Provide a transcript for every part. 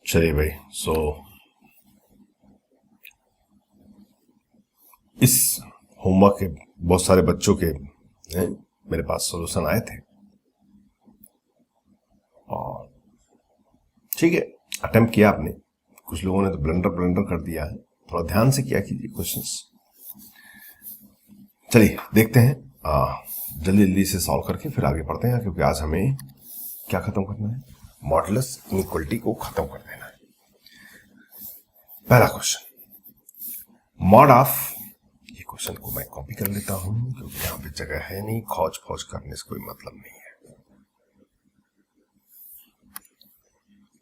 चलिए भाई, इस होमवर्क के बहुत सारे बच्चों के मेरे पास सॉल्यूशन आए थे और ठीक है, अटेम्प्ट किया आपने। कुछ लोगों ने तो ब्लंडर कर दिया है, थोड़ा ध्यान से किया कीजिए क्वेश्चंस। चलिए देखते हैं, जल्दी जल्दी से सॉल्व करके फिर आगे बढ़ते हैं, क्योंकि आज हमें क्या खत्म करना है, मॉडुलस इनइक्वालिटी को खत्म कर देना है। पहला क्वेश्चन, मॉड ऑफ, ये क्वेश्चन को मैं कॉपी कर लेता हूं क्योंकि यहां पे जगह है नहीं, खोज खोज करने से कोई मतलब नहीं है।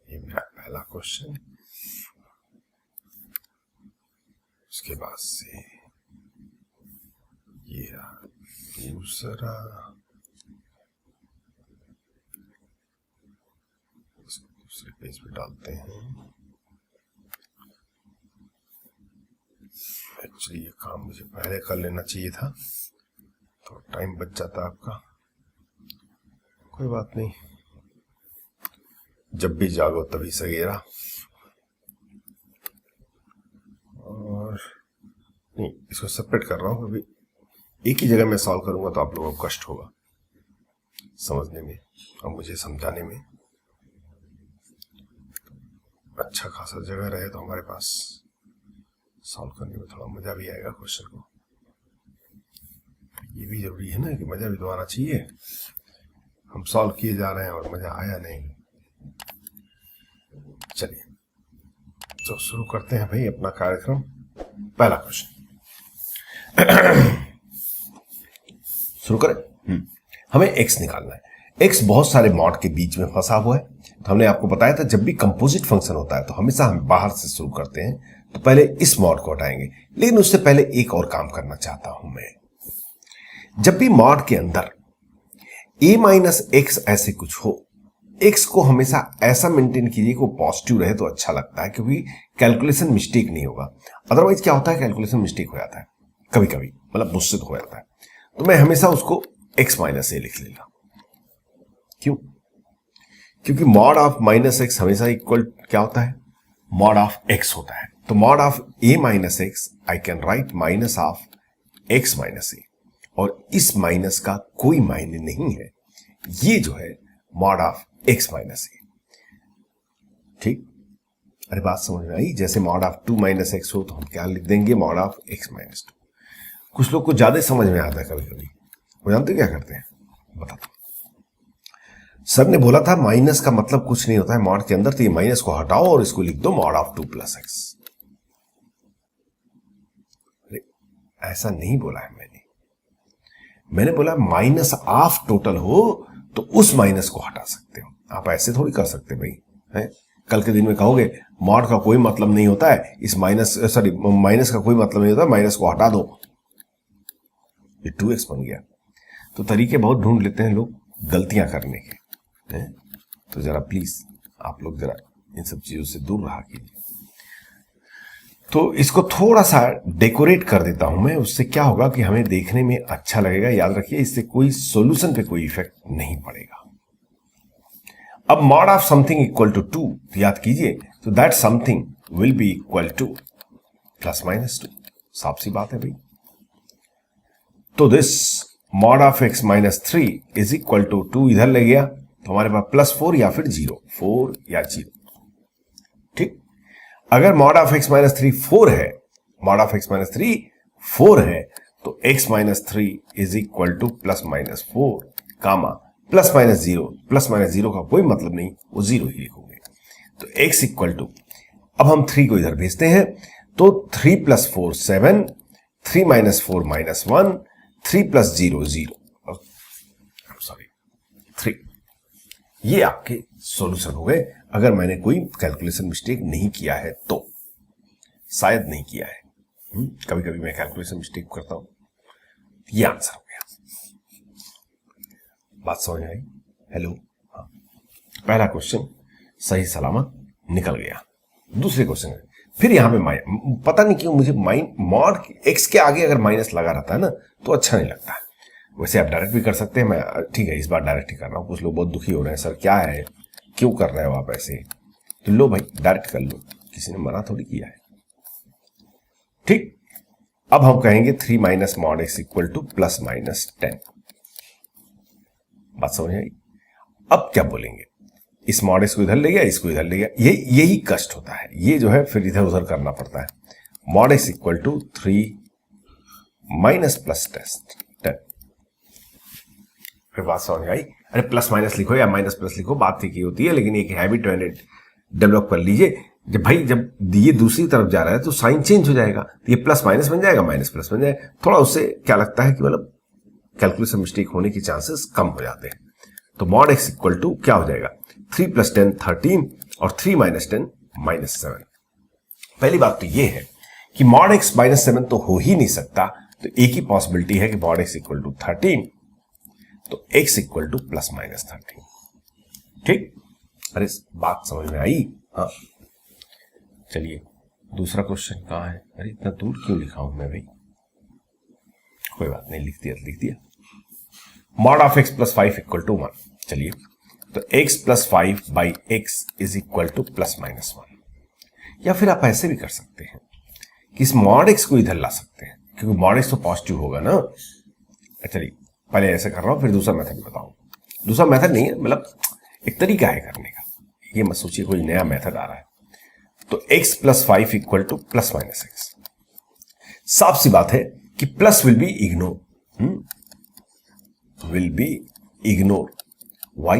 ये मेरा पहला क्वेश्चन, उसके बाद से ये दूसरा, दूसरे पेज पे डालते हैं। एक्चुअली ये काम मुझे पहले कर लेना चाहिए था, तो टाइम बच जाता आपका। कोई बात नहीं, जब भी जागो तभी सवेरा। और नहीं, इसको सेपरेट कर रहा हूं क्योंकि एक ही जगह में सॉल्व करूंगा तो आप लोगों को कष्ट होगा समझने में और मुझे समझाने में। अच्छा खासा जगह रहे तो हमारे पास सॉल्व करने में थोड़ा मजा भी आएगा क्वेश्चन को। ये भी जरूरी है ना कि मजा भी तो आना चाहिए। हम सॉल्व किए जा रहे हैं और मजा आया नहीं। चलिए तो शुरू करते हैं भाई अपना कार्यक्रम। पहला क्वेश्चन शुरू करें। हमें x निकालना है। x बहुत सारे मॉड के बीच में फंसा हुआ है। तो हमने आपको बताया था जब भी कंपोजिट फंक्शन होता है तो हमेशा हम बाहर से शुरू करते हैं, तो पहले इस मॉड को हटाएंगे। लेकिन उससे पहले एक और काम करना चाहता हूं मैं। जब भी मॉड के अंदर a माइनस एक्स ऐसे कुछ हो, x को हमेशा ऐसा मेंटेन कीजिए कि वो पॉजिटिव रहे तो अच्छा लगता है, क्योंकि कैलकुलेशन मिस्टेक नहीं होगा। अदरवाइज क्या होता है, कैलकुलेशन मिस्टेक हो जाता है कभी कभी, मतलब मुझसे तो हो जाता है। तो मैं हमेशा उसको x माइनस ए लिख लेगा। क्यों? क्योंकि मॉड ऑफ माइनस एक्स हमेशा इक्वल क्या होता है, मॉड ऑफ x होता है। तो mod of a minus x I can write minus of x minus a, और इस माइनस का कोई मायने नहीं है। ये जो है मॉड ऑफ x माइनस ए। ठीक, अरे बात समझ में आई? जैसे मॉड ऑफ 2 माइनस एक्स हो तो हम क्या लिख देंगे, मॉड ऑफ x माइनस 2। कुछ लोग को ज्यादा समझ में आता है कभी कभी। वो जानते क्या करते हैं, बताता हूं। सर ने बोला था माइनस का मतलब कुछ नहीं होता है मॉड के अंदर, तो ये माइनस को हटाओ और इसको लिख दो मॉड ऑफ 2 प्लस एक्स। ऐसा नहीं बोला है मैंने बोला माइनस ऑफ टोटल हो तो उस माइनस को हटा सकते हो। आप ऐसे थोड़ी कर सकते भाई, है? कल के दिन में कहोगे मॉड का कोई मतलब नहीं होता है, इस माइनस का कोई मतलब नहीं होता, माइनस को हटा दो, ये 2x बन गया। तो तरीके बहुत ढूंढ लेते हैं लोग गलतियां करने के, हैं? तो जरा प्लीज आप लोग जरा इन सब चीजों से दूर रहा कीजिए। तो इसको थोड़ा सा डेकोरेट कर देता हूं मैं, उससे क्या होगा कि हमें देखने में अच्छा लगेगा। याद रखिए, इससे कोई सॉल्यूशन पे कोई इफेक्ट नहीं पड़ेगा। अब mod of something equal to 2, याद कीजिए, तो that something will be equal to plus minus 2। साफ सी बात है भाई। तो this mod of x minus 3 is equal to 2 इधर ले गया तो हमारे पास +4 या फिर 0, 4 या 0। ठीक, अगर मॉड ऑफ x माइनस 3 4 है, मॉड ऑफ x माइनस 3 4 है, तो x minus 3 is equal to plus minus 4 comma plus minus 0। Plus minus 0 का कोई मतलब नहीं, वो 0 ही लिखोगे। तो x इक्वल टू, अब हम 3 को इधर भेजते हैं, तो 3 plus 4 7, 3 minus 4 minus 1, 3 plus 0 0, sorry 3। ये आपके सॉल्यूशन हो गए, अगर मैंने कोई कैलकुलेशन मिस्टेक नहीं किया है तो। शायद नहीं किया है, कभी कभी मैं कैलकुलेशन मिस्टेक करता हूं। ये आंसर हो गया। बात समझ आई? हेलो, हाँ। पहला क्वेश्चन सही सलामत निकल गया। दूसरे क्वेश्चन है, फिर यहां पे पता नहीं क्यों मुझे मॉड एक्स के आगे अगर माइनस लगा रहता है ना तो अच्छा नहीं लगता है। वैसे आप डायरेक्ट भी कर सकते हैं, मैं ठीक है इस बार डायरेक्ट ही कर रहा हूं। कुछ लोग बहुत दुखी हो रहे हैं, सर क्या है, क्यों कर रहे हो आप ऐसे? तो लो भाई डायरेक्ट कर लो, किसी ने मना थोड़ी किया है। ठीक, अब हम कहेंगे 3 minus mod X equal to plus minus 10। बात समझ आई? अब क्या बोलेंगे, इस मॉड एक्स को इधर ले गया, इसको इधर ले गया, यही कष्ट होता है, ये जो है फिर इधर उधर करना पड़ता है। Mod X equal to 3 minus plus 10। फिर बात समझ आई? अरे प्लस माइनस लिखो या माइनस प्लस लिखो, बात ठीक ही होती है, लेकिन एक हैबिट डेवलप कर लीजिए। जब ये दूसरी तरफ जा रहा है तो साइन चेंज हो जाएगा, तो ये प्लस माइनस बन जाएगा, माइनस प्लस बन जाएगा। थोड़ा उससे क्या लगता है कि मतलब कैलकुलेशन मिस्टेक होने की चांसेस कम हो जाते हैं। तो मॉड एक्स इक्वल टू क्या हो जाएगा, 3 प्लस 10 13 और 3 माइनस 10 माइनस 7। पहली बात तो ये है कि मॉड एक्स माइनस 7 तो हो ही नहीं सकता, तो एक ही पॉसिबिलिटी है कि मॉड एक्स इक्वल टू 13, तो x equal to plus minus 13। ठीक, अरे बात समझ में आई? हाँ, चलिए दूसरा क्वेश्चन कहां है? अरे इतना दूर क्यों लिखा हूं मैं भाई? कोई बात नहीं, लिख दिया। Mod of x plus 5 equal to 1। चलिए, तो x plus 5 by X is equal to plus minus 1। या फिर आप ऐसे भी कर सकते हैं कि इस मॉड एक्स को इधर ला सकते हैं, क्योंकि मॉड एक्स तो पॉजिटिव होगा ना। चलिए पहले ऐसे कर रहा हूं, फिर दूसरा मेथड बताऊं। दूसरा मेथड नहीं है, मतलब एक तरीका है करने का, ये मत सोचिए कोई नया मेथड आ रहा है। तो x plus 5 equal to plus minus X. साफ सी बात है कि plus will be ignore why.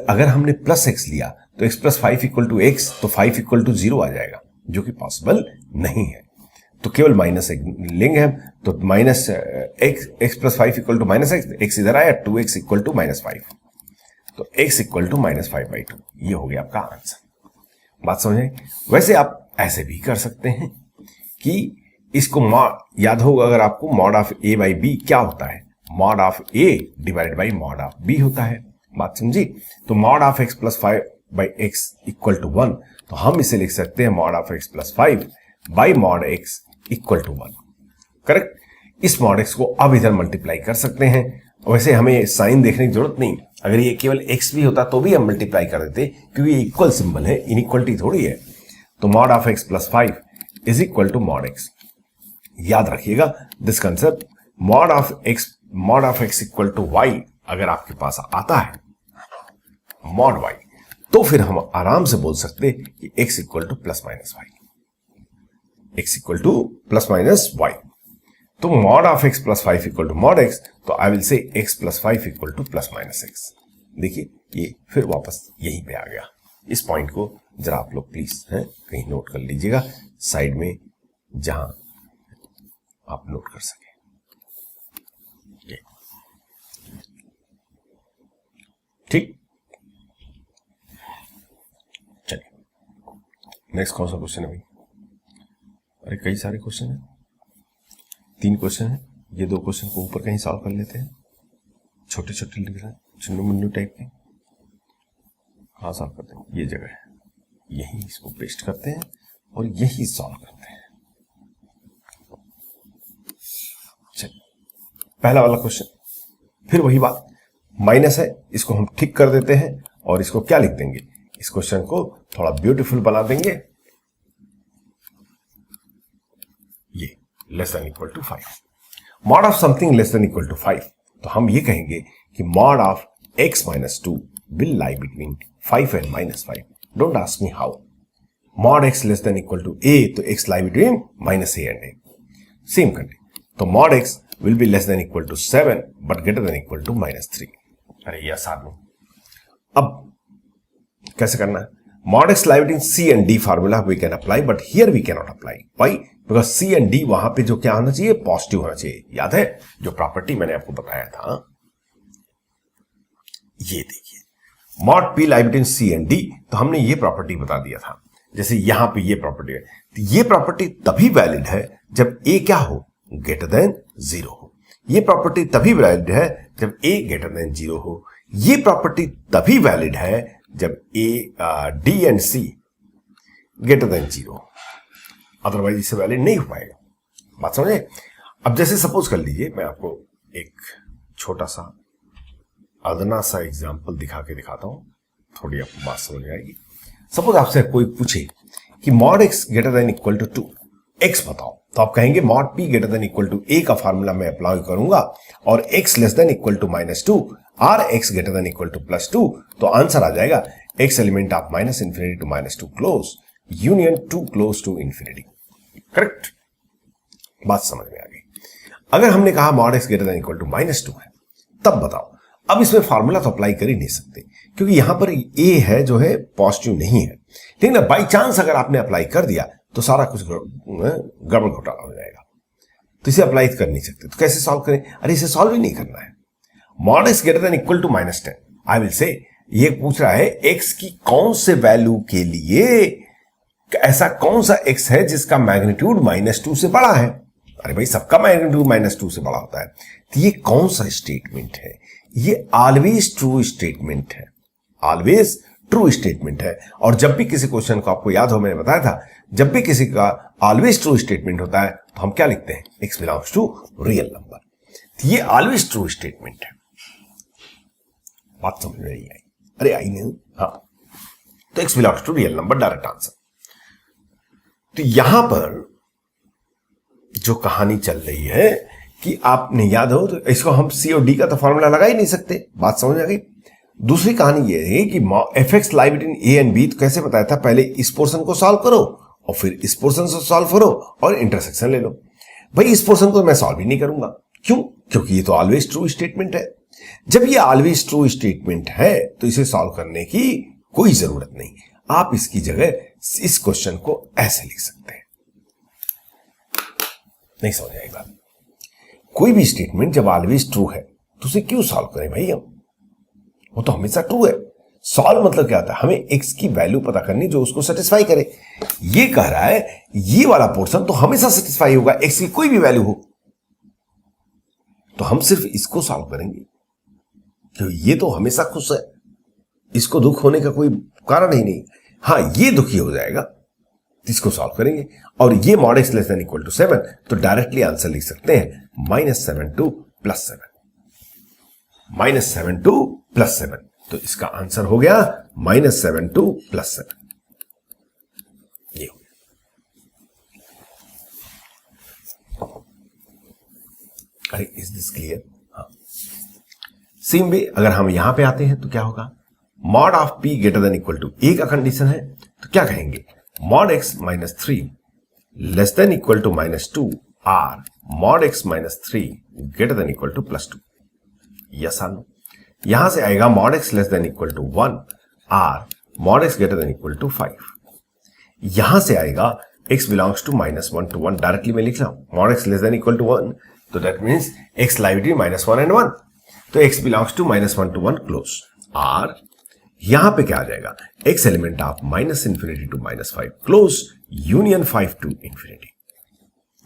अगर हमने प्लस एक्स लिया तो x plus 5 equal to X, तो 5 इक्वल टू 0 आ जाएगा, जो कि पॉसिबल नहीं है। तो केवल माइनस लेंगे हम, तो minus X plus 5 equal to minus X इधर आया, 2x इक्वल टू माइनस 5, तो x इक्वल टू माइनस 5/2। ये हो गया आपका आंसर। बात समझे? वैसे आप ऐसे भी कर सकते हैं कि इसको याद होगा अगर आपको, mod of a by B क्या होता है, mod of a divided by mod of b होता है। बात समझी? तो mod of x plus 5 by X equal to 1, तो हम इसे लिख सकते हैं mod of x plus 5 by mod x equal to 1। Correct. इस मॉड x को अब इधर मल्टीप्लाई कर सकते हैं। वैसे हमें साइन देखने की जरूरत नहीं, अगर ये केवल x भी होता तो भी हम मल्टीप्लाई कर देते, क्योंकि ये इक्वल सिंबल है, इनइक्वलिटी थोड़ी है। तो mod of x plus 5 is equal to mod x। याद रखिएगा this concept, mod of x equal to y अगर आपके पास आता है मॉड y, तो फिर हम आराम से बोल सकते कि x equal to plus minus y, x equal to plus minus y। तो mod of x plus 5 equal to mod x, तो I will say x plus 5 equal to plus minus x। देखिए ये फिर वापस यहीं पे आ गया। इस पॉइंट को जरा आप लोग प्लीज कहीं नोट कर लीजिएगा साइड में, जहां आप नोट कर सके। ठीक, चलिए नेक्स्ट कौन सा क्वेश्चन है भाई? अरे कई सारे क्वेश्चन है, 3 क्वेश्चन है, ये 2 क्वेश्चन को ऊपर कहीं सॉल्व कर लेते हैं, छोटे छोटे लिख रहे हैं, चुन्नू मुन्नू टाइप के। कहाँ सॉल्व करते हैं? ये जगह है, यही इसको पेस्ट करते हैं और यही सॉल्व करते हैं। चलिए पहला वाला क्वेश्चन, फिर वही बात, माइनस है, इसको हम ठीक कर देते हैं और इसको क्या लिख देंगे, इस क्वेश्चन को थोड़ा ब्यूटीफुल बना देंगे, ये less than equal to 5। Mod of something less than equal to 5, तो हम ये कहेंगे कि mod of x minus 2 will lie between 5 and minus 5। Don't ask me how. Mod x less than equal to a, तो x lie between minus a and a। Same condition, तो mod x will be less than equal to 7 but greater than equal to minus 3। अरे ये आसान है। अब कैसे करना है? Mod x lie between C and D formula we can apply, but here we cannot apply. Why? Because C and D वहां पे जो क्या होना चाहिए, पॉजिटिव होना चाहिए। याद है जो प्रॉपर्टी मैंने आपको बताया था, ये देखिए mod P lie between C and D, तो हमने ये प्रॉपर्टी बता दिया था। जैसे यहां पे ये प्रॉपर्टी है, तो ये प्रॉपर्टी तभी वैलिड है जब A क्या हो, ग्रेटर देन 0 हो। ये प्रॉपर्टी तभी वैलिड है जब a ग्रेटर देन 0 हो। ये प्रॉपर्टी तभी वैलिड है जब d and c greater than 0, otherwise इसे वैलिड नहीं हो पाएगा। बात समझे? अब जैसे सपोज कर लीजिए, मैं आपको एक छोटा सा अदना सा एग्जांपल दिखा के दिखाता हूं। थोड़ी आपको बात समझ में आएगी। सपोज आपसे कोई पूछे कि mod x greater than equal to 2, x बताओ, तो आप कहेंगे mod p greater than equal to a का फार्मूला मैं अप्लाई करूंगा और x less than equal to -2 or x greater than equal to +2, तो आंसर आ जाएगा x element of -∞ to -2 close union 2 close to infinity. Correct, बात समझ में आ गई। अगर हमने कहा mod x greater than equal to -2 है, तब बताओ, अब इसमें फार्मूला तो अप्लाई कर ही नहीं सकते क्योंकि यहां पर ए है जो है पॉजिटिव नहीं है, लेकिन बाई चांस अगर आपने अप्लाई कर दिया तो सारा कुछ गड़बड़ घोटाला हो जाएगा, तो इसे अप्लाई कर नहीं सकते। तो कैसे सॉल्व करें? अरे इसे सॉल्व ही नहीं करना है। Mod x greater than equal to -10, I will say ये पूछ रहा है एक्स की कौन से वैल्यू के लिए ऐसा कौन सा एक्स है जिसका मैग्नीट्यूड -2 से बड़ा है। अरे भाई सबका मैग्नीट्यूड -2 से बड़ा होता है, तो ये कौन सा स्टेटमेंट है? ये ऑलवेज ट्रू स्टेटमेंट है, ऑलवेज ट्रू स्टेटमेंट है। और जब भी किसी क्वेश्चन को, आपको याद हो मैंने बताया था, जब भी किसी का ऑलवेज ट्रू स्टेटमेंट होता है तो हम क्या लिखते हैं? X belongs to real number. तो ये ऑलवेज ट्रू स्टेटमेंट है। बात समझ में नहीं आई? अरे आई नहीं, हाँ, तो X belongs to real number, direct answer. तो यहां पर जो कहानी चल रही है कि आपने याद हो तो इसको हम सी और डी का तो फॉर्मूला लगा ही नहीं सकते, बात समझ में आ गई। दूसरी कहानी ये है कि F X lie between A and B, तो कैसे बताया था? पहले इस पोर्शन को सॉल्व करो और फिर इस पोर्शन से सॉल्व करो और इंटरसेक्शन ले लो। भाई इस पोर्शन को मैं सॉल्व ही नहीं करूंगा, क्यों? क्योंकि ये तो ऑलवेज ट्रू स्टेटमेंट है। जब ये ऑलवेज ट्रू स्टेटमेंट है तो इसे सॉल्व करने की कोई जरूरत नहीं। आप इसकी जगह इस क्वेश्चन को ऐसे लिख सकते हैं। नहीं समझ आएगी बात? कोई भी स्टेटमेंट जब ऑलवेज ट्रू है तो उसे क्यों सॉल्व करें भाई हम? वो तो हमेशा ट्रू है। सॉल्व मतलब क्या होता है? हमें एक्स की वैल्यू पता करनी जो उसको सेटिस्फाई करे। ये कह रहा है ये वाला पोर्शन तो हमेशा सेटिस्फाई होगा, एक्स की कोई भी वैल्यू हो, तो हम सिर्फ इसको सॉल्व करेंगे क्योंकि ये तो हमेशा खुश है, इसको दुख होने का कोई कारण ही नहीं। हाँ, ये दुखी हो जाएगा, इसको सॉल्व करेंगे। और ये mod X less than equal to 7, तो डायरेक्टली आंसर लिख सकते हैं -7 + 7, -7 + 7। तो इसका आंसर हो गया -7 + 7। ये हो गया। अरे इज दिस क्लियर? हाँ। सेम वे अगर हम यहां पे आते हैं तो क्या होगा? Mod of p greater than equal to a का कंडीशन है, तो क्या कहेंगे? Mod x -3 less than equal to -2 or mod x -3 greater than equal to +2। Yes or no? यहां से आएगा mod x less than equal to 1 or mod x greater than equal to 5। यहां से आएगा x belongs to -1 to 1, directly मैं लिख रहा हूं mod x less than equal to 1, तो that means x lie between -1 and 1, तो x belongs to -1 to 1 close आर। यहां पे क्या आ जाएगा? x element of -∞ to -5 close union 5 to infinity.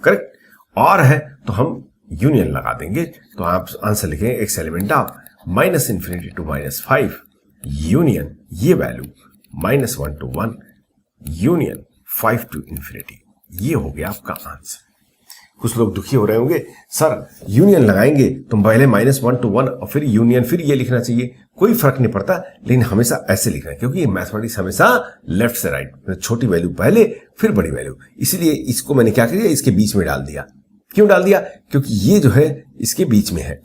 Correct? और है तो हम यूनियन लगा देंगे, तो आप आंसर लिखेंगे x element of -∞ to -5 union ये value -1 to 1 union 5 to infinity. ये हो गया आपका आंसर। कुछ लोग दुखी हो रहे होंगे, सर यूनियन लगाएंगे तो पहले -1 to 1 और फिर यूनियन, फिर ये लिखना चाहिए। कोई फर्क नहीं पड़ता, लेकिन हमेशा ऐसे लिखना है क्योंकि मैथमेटिक्स हमेशा लेफ्ट से राइट, छोटी वैल्यू पहले फिर बड़ी वैल्यू। इसलिए इसको मैंने क्या किया? इसके बीच में डाल दिया। क्यों डाल दिया? क्योंकि ये जो है इसके बीच में है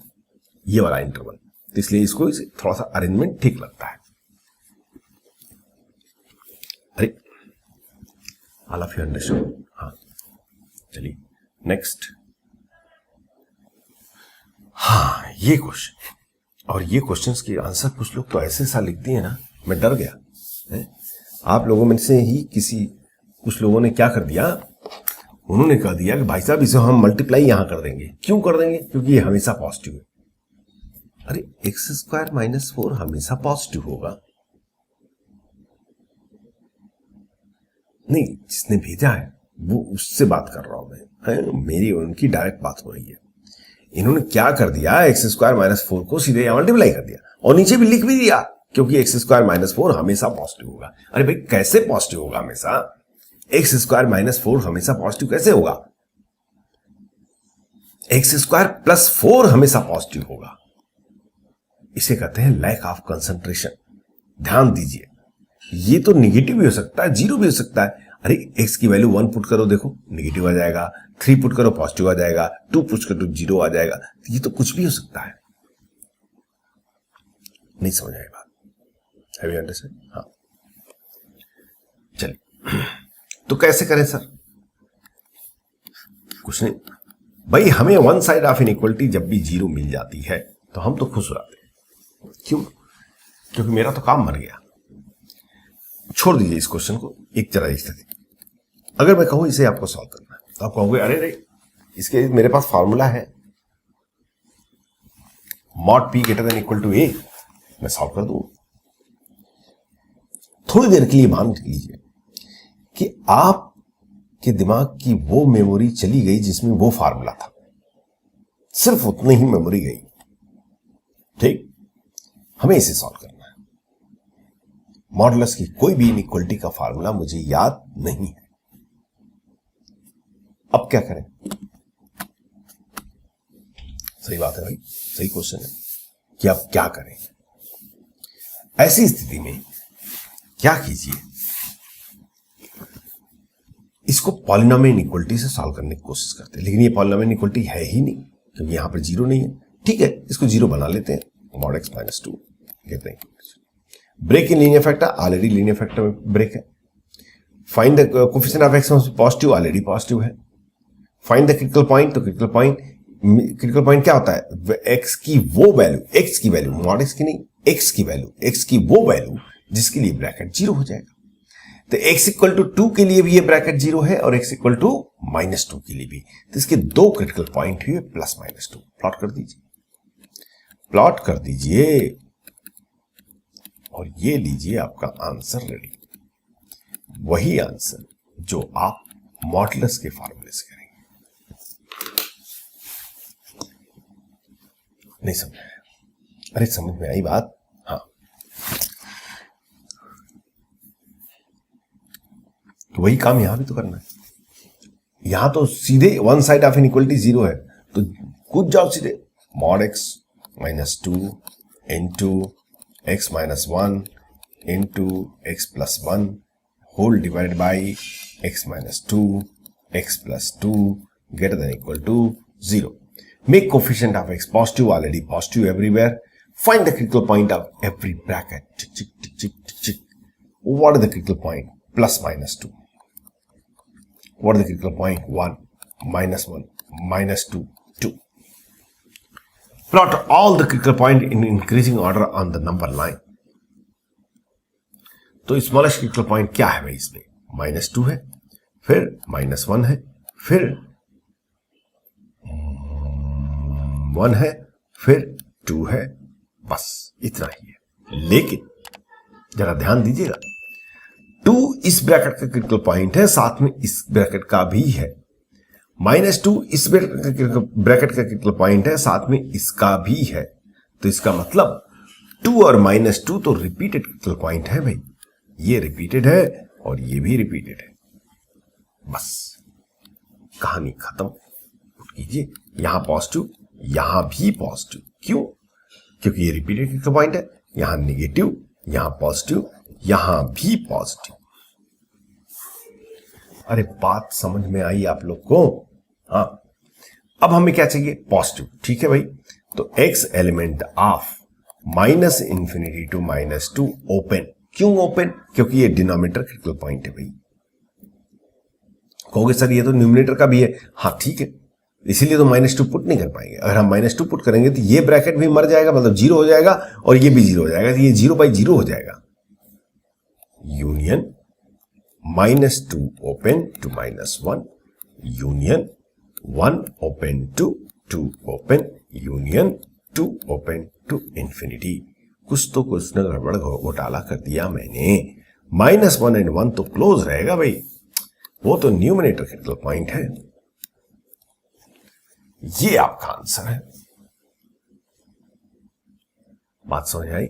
ये वाला इंटरवल, तो इसलिए इसको थोड़ा सा अरेंजमेंट ठीक लगता है। अरे ऑल ऑफ यू अंडरस्टूड? हाँ, चलिए नेक्स्ट। हाँ, ये क्वेश्चन, और ये क्वेश्चंस के आंसर कुछ लोग तो ऐसे सा लिख दिए ना, मैं डर गया है? आप लोगों में से ही कुछ लोगों ने क्या कर दिया, उन्होंने कह दिया कि भाई साहब इसे हम मल्टीप्लाई यहां कर देंगे। क्यों कर देंगे? क्योंकि ये हमेशा पॉजिटिव है। अरे x² - 4 हमेशा पॉजिटिव होगा? नहीं, जिसने भेजा है वो उससे बात कर रहा हूं मैं, है? मेरी उनकी डायरेक्ट बात हो रही है। इन्होंने क्या कर दिया? x² - 4 को सीधे मल्टीप्लाई कर दिया और नीचे भी लिख भी दिया क्योंकि x² - 4 हमेशा पॉजिटिव होगा। अरे भाई कैसे पॉजिटिव होगा हमेशा? x² - 4 हमेशा पॉजिटिव कैसे होगा? x² + 4 हमेशा पॉजिटिव होगा। इसे कहते हैं लैक ऑफ कंसंट्रेशन। ध्यान दीजिए, ये तो निगेटिव भी हो सकता है, जीरो भी हो सकता है। अरे x की वैल्यू 1 पुट करो, देखो निगेटिव आ जाएगा, 3 पुट करो पॉजिटिव आ जाएगा, 2 पुट करो जीरो आ जाएगा। ये तो कुछ भी हो सकता है। नहीं समझ आई बात? Have you understand? हाँ, चलिए तो कैसे करें सर? कुछ नहीं भाई, हमें वन साइड ऑफ इनइक्वलिटी जब भी जीरो मिल जाती है तो हम तो खुश हो जाते हैं। क्यों? क्योंकि मेरा तो काम मर गया। छोड़ दीजिए इस क्वेश्चन को, एक जरा स्थिति, अगर मैं कहूं इसे आपको सॉल्व करना है तो आप कहोगे अरे रे इसके मेरे पास फॉर्मूला है mod p greater than equal to a, मैं सॉल्व कर दूं। थोड़ी देर के लिए मान लीजिए कि आप के दिमाग की वो मेमोरी चली गई जिसमें वो फार्मूला था, सिर्फ उतनी ही मेमोरी गई। ठीक, हमें इसे सॉल्व करना है। मॉडुलस की कोई भी इनइक्वलिटी का फार्मूला मुझे याद नहीं है। अब क्या करें? सही बात है भाई, सही क्वेश्चन है कि अब क्या करें। ऐसी स्थिति में क्या कीजिए, इसको पॉलिनोमियल इनइक्वलिटी से सॉल्व करने की कोशिश करते हैं, लेकिन ये पॉलिनोमियल इनइक्वलिटी है ही नहीं क्योंकि यहां पर जीरो नहीं है। ठीक है, इसको जीरो बना लेते हैं, मॉड x माइनस 2 कहते हैं। Break in linear factor, already linear factor में ब्रेक है। Find the coefficient of x positive, already positive है। फाइंड द क्रिटिकल पॉइंट, तो क्रिटिकल पॉइंट क्या होता है? x की वो वैल्यू, x की वैल्यू, मॉड x की नहीं, x की वैल्यू, x की वो वैल्यू जिसके लिए ब्रैकेट जीरो हो जाएगा। तो x इक्वल टू 2 के लिए भी ये ब्रैकेट जीरो है और x इक्वल टू माइनस 2 के लिए भी। तो इसके दो क्रिटिकल पॉइंट हुए प्लस माइनस 2। प्लॉट कर दीजिए, प्लॉट कर दीजिए और ये लीजिए आपका आंसर रेडी। वही आंसर जो आप मॉडुलस के फार्मूले से करेंगे। नहीं समझ आया? अरे समझ में आई बात? हाँ, तो वही काम यहां भी तो करना है। यहां तो सीधे one side of inequality zero है, तो कूद जाओ सीधे, mod x minus 2 into x minus 1 into x plus 1 whole divided by x minus 2 x plus 2 greater than equal to 0। Make coefficient of x positive, already positive everywhere. Find the critical point of every bracket. Tick, tick, tick, tick, tick, tick. What is the critical point? Plus minus 2. What is the critical point? 1, minus 1, minus 2, 2. Plot all the critical point in increasing order on the number line. तो smallest critical point क्या है भाई? इसमें minus 2 है, फिर minus 1 है, फिर 1 है, फिर 2 है, बस इतना ही है। लेकिन जरा ध्यान दीजिएगा, 2 इस ब्रैकेट का क्रिटिकल पॉइंट है, साथ में इस ब्रैकेट का भी है। माइनस 2 इस ब्रैकेट का क्रिटिकल पॉइंट है, साथ में इसका भी है। तो इसका मतलब 2 और माइनस 2 तो रिपीटेड क्रिटिकल पॉइंट है भाई। ये रिपीटेड है और ये भी रिपीटेड है, बस कहानी खत्म। कीजिए, यहां पॉजिटिव, यहां भी पॉजिटिव। क्यों? क्योंकि ये रिपीटेड क्रिटिकल पॉइंट है। यहां नेगेटिव, यहां पॉजिटिव, यहां भी पॉजिटिव। अरे बात समझ में आई आप लोग को? हाँ, अब हमें क्या चाहिए? पॉजिटिव। ठीक है भाई, तो x element of minus infinity to minus 2 open. क्यों ओपन? क्योंकि ये डिनोमिनेटर क्रिटिकल पॉइंट है भाई। कहोगे सर ये तो न्यूमरेटर का भी है। हाँ ठीक है, इसीलिए तो माइनस 2 पुट नहीं कर पाएंगे। अगर हम माइनस 2 पुट करेंगे तो ये ब्रैकेट भी मर जाएगा, मतलब जीरो हो जाएगा, और ये भी जीरो हो जाएगा, तो ये 0 बाई 0 हो जाएगा। Union minus 2 open to minus 1, union 1 open to 2 open, union 2 open to infinity. कुछ तो कुछ न गड़बड़ घोटाला कर दिया मैंने। माइनस 1 एंड 1 तो क्लोज रहेगा भाई, वो तो न्यूमरेटर क्रिटिकल पॉइंट है। ये आपका आंसर है। बात समझ आई?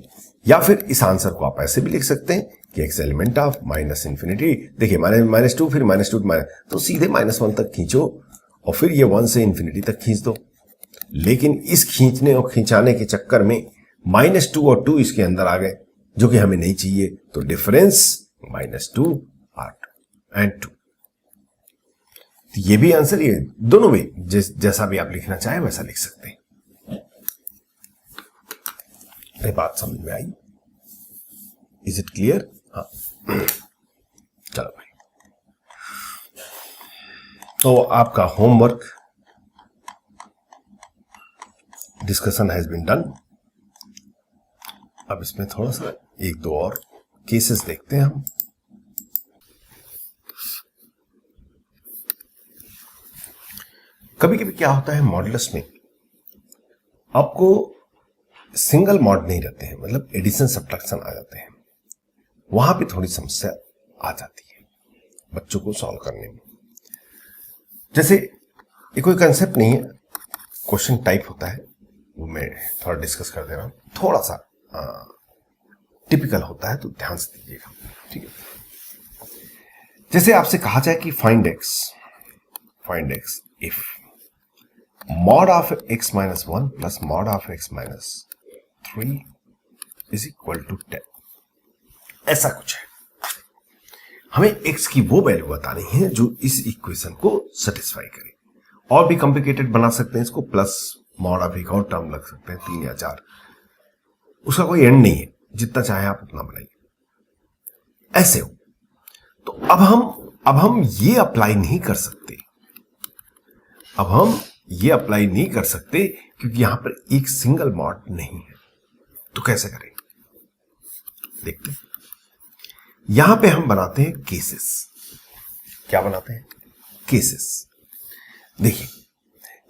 या फिर इस आंसर को आप ऐसे भी लिख सकते हैं कि x element of minus infinity, देखिए माइनस 2, फिर माइनस 2 तो सीधे माइनस 1 तक खींचो और फिर ये 1 से इंफिनिटी तक खींच दो। लेकिन इस खींचने और खिंचाने के चक्कर में माइनस 2 और 2 इसके अंदर आ गए, जो कि हमें नहीं चाहिए, तो डिफरेंस -2 R2 and 2। तो ये भी आंसर, ये दोनों में जैसा भी आप लिखना चाहें वैसा लिख सकते हैं। ये बात समझ में आई? Is it clear? हाँ, चलो भाई, तो आपका homework discussion has been done. अब इसमें थोड़ा सा एक दो और केसेस देखते हैं हम। कभी कभी क्या होता है मॉडुलस में, आपको सिंगल मॉड नहीं रहते हैं, मतलब एडिशन सब्ट्रैक्शन आ जाते हैं, वहां पे थोड़ी समस्या आ जाती है बच्चों को सॉल्व करने में। जैसे ये कोई कंसेप्ट नहीं है, क्वेश्चन टाइप होता है, वो मैं थोड़ा डिस्कस कर दे रहा हूं, थोड़ा सा टिपिकल होता है, तो ध्यान से दीजिएगा, ठीक है। जैसे आपसे कहा जाए कि find x if mod of x minus 1 plus mod of x minus 3 is equal to 10, ऐसा कुछ है। हमें x की वो वैल्यू बतानी है जो इस इक्वेशन को सेटिस्फाई करे। और भी कॉम्प्लिकेटेड बना सकते हैं इसको, प्लस मॉड ऑफ एक और टर्म लग सकते हैं, 3 या 4, उसका कोई एंड नहीं है, जितना चाहे आप उतना बनाइए, ऐसे हो। तो अब हम ये अप्लाई नहीं कर सकते, ये अप्लाई नहीं कर सकते क्योंकि यहां पर एक सिंगल मॉड नहीं है। तो कैसे करेंगे देखते हैं। यहां पे हम बनाते हैं केसेस। क्या बनाते हैं? केसेस। देखिए,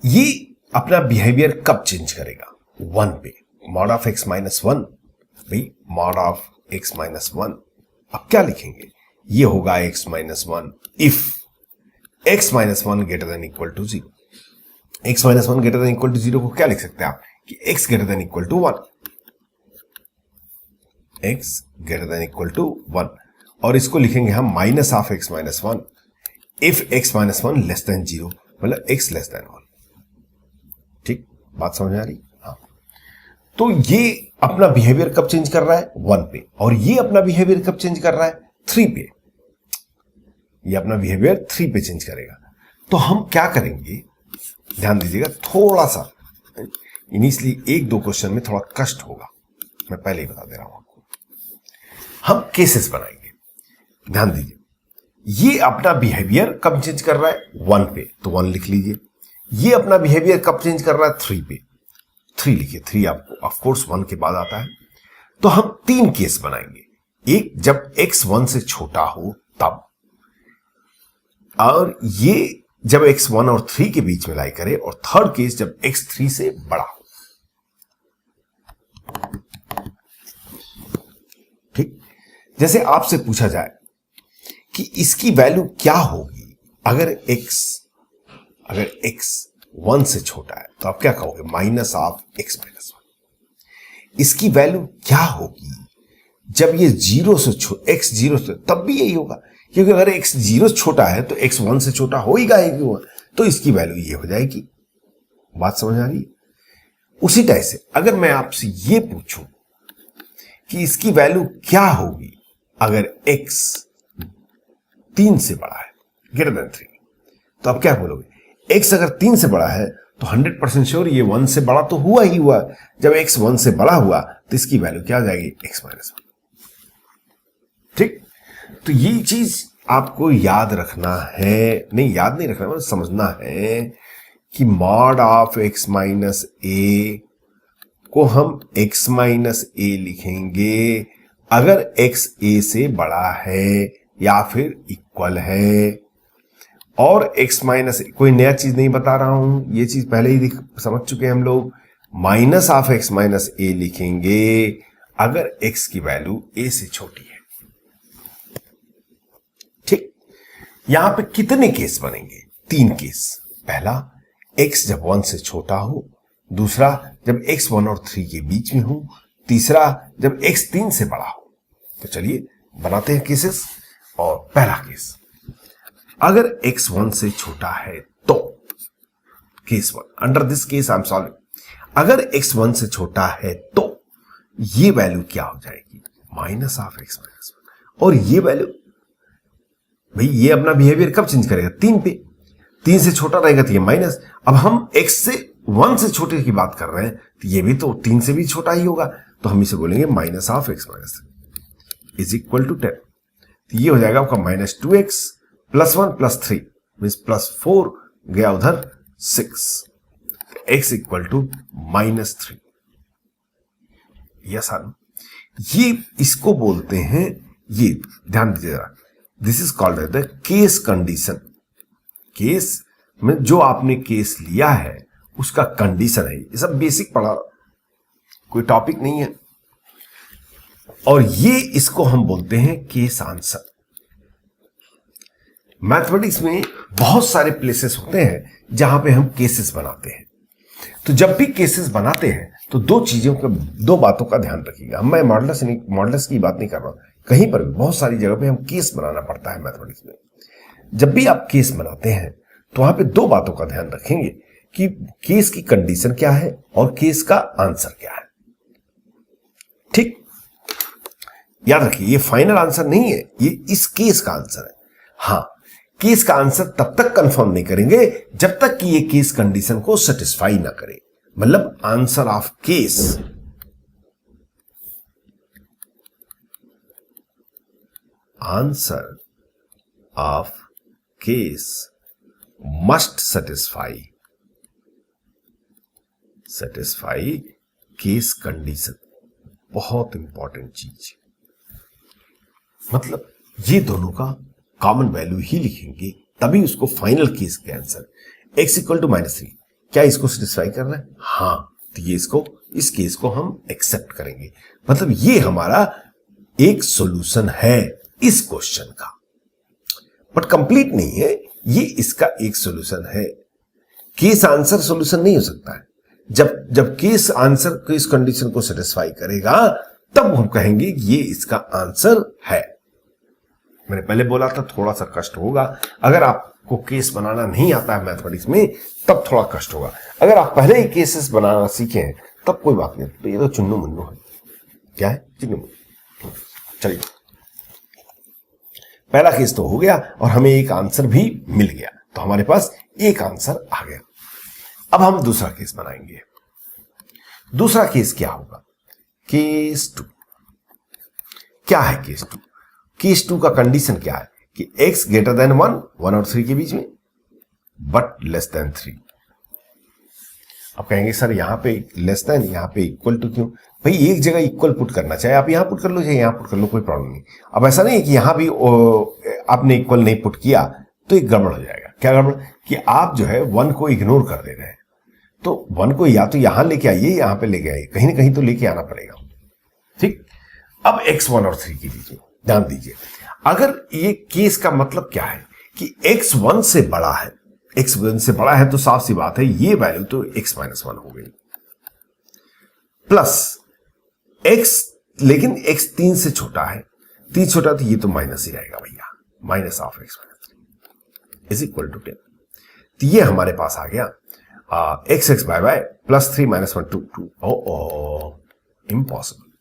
ये अपना बिहेवियर कब चेंज करेगा? 1 पे। मॉड ऑफ x माइनस 1, भाई मॉड ऑफ x माइनस 1, अब क्या लिखेंगे? ये होगा x minus 1 if x minus 1 greater than equal to 0। x minus 1 greater than equal to 0 को क्या लिख सकते हैं आप कि x greater than equal to 1, x greater than equal to 1, और इसको लिखेंगे हम minus of x minus 1 if x minus 1 less than 0, मतलब x लेस देन 1। ठीक, बात समझ में आ रही? हाँ। तो ये अपना बिहेवियर कब चेंज कर रहा है? 1 पे। और ये अपना बिहेवियर कब चेंज कर रहा है? 3 पे। ये अपना बिहेवियर 3 पे चेंज करेगा। तो हम क्या करेंगे, ध्यान दीजिएगा, थोड़ा सा इनिशियली 1-2 क्वेश्चन में थोड़ा कष्ट होगा, मैं पहले ही बता दे रहा हूं आपको। हम केसेस बनाएंगे, ध्यान दीजिए। ये अपना बिहेवियर कब चेंज कर रहा है? 1 पे, तो 1 लिख लीजिए। ये अपना बिहेवियर कब चेंज कर रहा है? 3 पे, 3 लिखिए। 3 आपको ऑफ कोर्स 1 के बाद आता है। तो हम 3 केस बनाएंगे। एक, जब x 1 से छोटा हो तब, और ये जब x 1 और 3 के बीच में लाई करे, और थर्ड केस जब x 3 से बड़ा हो। ठीक, जैसे आपसे पूछा जाए कि इसकी वैल्यू क्या होगी अगर x 1 से छोटा है, तो आप क्या कहोगे? Minus of x minus 1। इसकी वैल्यू क्या होगी जब ये x 0 से, तब भी यही होगा, क्योंकि अगर x 0 छोटा है तो x 1 से छोटा होगा ही, तो इसकी वैल्यू ये हो जाएगी। बात समझ आ रही है? उसी टाइप से अगर मैं आपसे ये पूछूं कि इसकी वैल्यू क्या होगी अगर x 3 से बड़ा है, ग्रेटर देन 3, तो आप क्या बोलोगे? x अगर 3 से बड़ा है तो 100% श्योर ये 1 से बड़ा तो हुआ ही हुआ। जब x 1 से बड़ा हुआ तो इसकी वैल्यू क्या हो जाएगी? x minus 1। ठीक, तो ये चीज आपको याद रखना है, नहीं याद नहीं रखना, मतलब समझना है कि mod of x minus a को हम x माइनस a लिखेंगे अगर x a से बड़ा है या फिर इक्वल है। और x माइनस, कोई नया चीज नहीं बता रहा हूं, ये चीज पहले ही समझ चुके हैं हम लोग। Minus of x minus a लिखेंगे अगर x की वैल्यू a से छोटी है। ठीक, यहां पे कितने केस बनेंगे? 3 केस। पहला, x जब 1 से छोटा हो। दूसरा, जब x 1 और 3 के बीच में हो। तीसरा, जब x 3 से बड़ा हो। तो चलिए बनाते हैं केसेस। और पहला केस, अगर x 1 से छोटा है तो, case 1, under this case I am solving. अगर x 1 से छोटा है तो ये वैल्यू क्या हो जाएगी? Minus half x minus 1। और ये वैल्यू भाई ये अपना बिहेवियर कब चेंज करेगा? 3 पे। 3 से छोटा रहेगा तो ये माइनस। अब हम x से 1 से छोटे की बात कर रहे हैं तो ये भी तो 3 से भी छोटा ही होगा, तो हम इसे बोलेंगे minus half x minus 3 is equal to 10। तो ये हो जाएगा आपका minus 2x plus 1 plus 3 means plus 4 गया उधर 6, x equal to minus 3। Yes sir, ये इसको बोलते हैं, ये ध्यान दीजिएगा, this is called the case condition. Case में जो आपने केस लिया है उसका कंडीशन है। ये सब बेसिक पढ़ा, कोई टॉपिक नहीं है। और ये इसको हम बोलते हैं केस आंसर। मैथमेटिक्स में बहुत सारे प्लेसेस होते हैं जहां पे हम केसेस बनाते हैं। तो जब भी केसेस बनाते हैं तो दो बातों का ध्यान रखिएगा। मैं मॉडल्स की बात नहीं कर रहा हूं, कहीं पर भी बहुत सारी जगह पे हम केस बनाना पड़ता है मैथमेटिक्स में। जब भी आप केस बनाते हैं तो वहां पे दो बातों का ध्यान रखेंगे कि केस की कंडीशन क्या है और केस का आंसर क्या है। ठीक, याद रखिए, ये फाइनल आंसर नहीं है, ये इस केस का आंसर है। हां, केस का आंसर तब तक कंफर्म नहीं करेंगे जब तक कि ये केस कंडीशन को सेटिस्फाई ना करे। मतलब answer of case must satisfy case condition. बहुत इंपॉर्टेंट चीज, मतलब ये दोनों का कॉमन वैल्यू ही लिखेंगे तभी उसको फाइनल केस के answer x equal to minus 3 क्या इसको सेटिस्फाई कर रहा है? हां, तो ये इस केस को हम एक्सेप्ट करेंगे। मतलब ये हमारा एक सॉल्यूशन है इस क्वेश्चन का, बट कंप्लीट नहीं है, ये इसका एक सॉल्यूशन है। केस आंसर सॉल्यूशन नहीं हो सकता है। जब केस आंसर केस कंडीशन को सेटिस्फाई करेगा तब हम कहेंगे ये इसका आंसर है। मैंने पहले बोला था थोड़ा सा कष्ट होगा, अगर आपको केस बनाना नहीं आता है मैथमेटिक्स में तब थोड़ा कष्ट होगा। अगर आप पहले ही केसेस बनाना सीखे हैं तब कोई बात नहीं, तो ये तो चुन्नू मुन्नू है। क्या है? चुन्नू मुन्नू। चलिए, पहला केस तो हो गया और हमें एक आंसर भी मिल गया, तो हमारे पास एक आंसर आ गया। अब हम दूसरा केस बनाएंगे। दूसरा केस क्या होगा? केस 2। क्या है केस 2? केस 2 का कंडीशन क्या है कि x ग्रेटर देन 1 और 3 के बीच में, बट लेस देन 3। अब कहेंगे सर यहां पे लेस देन, यहां पे इक्वल टू क्यों? भाई एक जगह इक्वल पुट करना, चाहे आप यहां पुट कर लो चाहे यहां पुट कर लो, कोई प्रॉब्लम नहीं। अब ऐसा नहीं है कि यहां भी आपने इक्वल नहीं पुट किया तो एक गड़बड़ हो जाएगा। क्या गड़बड़? कि आप जो है 1 को इग्नोर कर दे रहे हैं। तो 1 को या तो यहां लेके आइए, यहां पे लेके आइए, कहीं ना कहीं तो लेके आना पड़ेगा। ठीक, अब x1 और 3 के बीच में ध्यान दीजिए। अगर ये केस का मतलब क्या है कि x1 से बड़ा है, x1 से बड़ा है तो साफ सी बात है ये वैल्यू तो x माइनस 1 हो गई, प्लस x, लेकिन x 3 से छोटा है, 3 छोटा तो ये तो माइनस ही आएगा भैया, minus of x minus 3 is equal to 10। तो ये हमारे पास आ गया x bye bye plus 3 minus 1 2 impossible.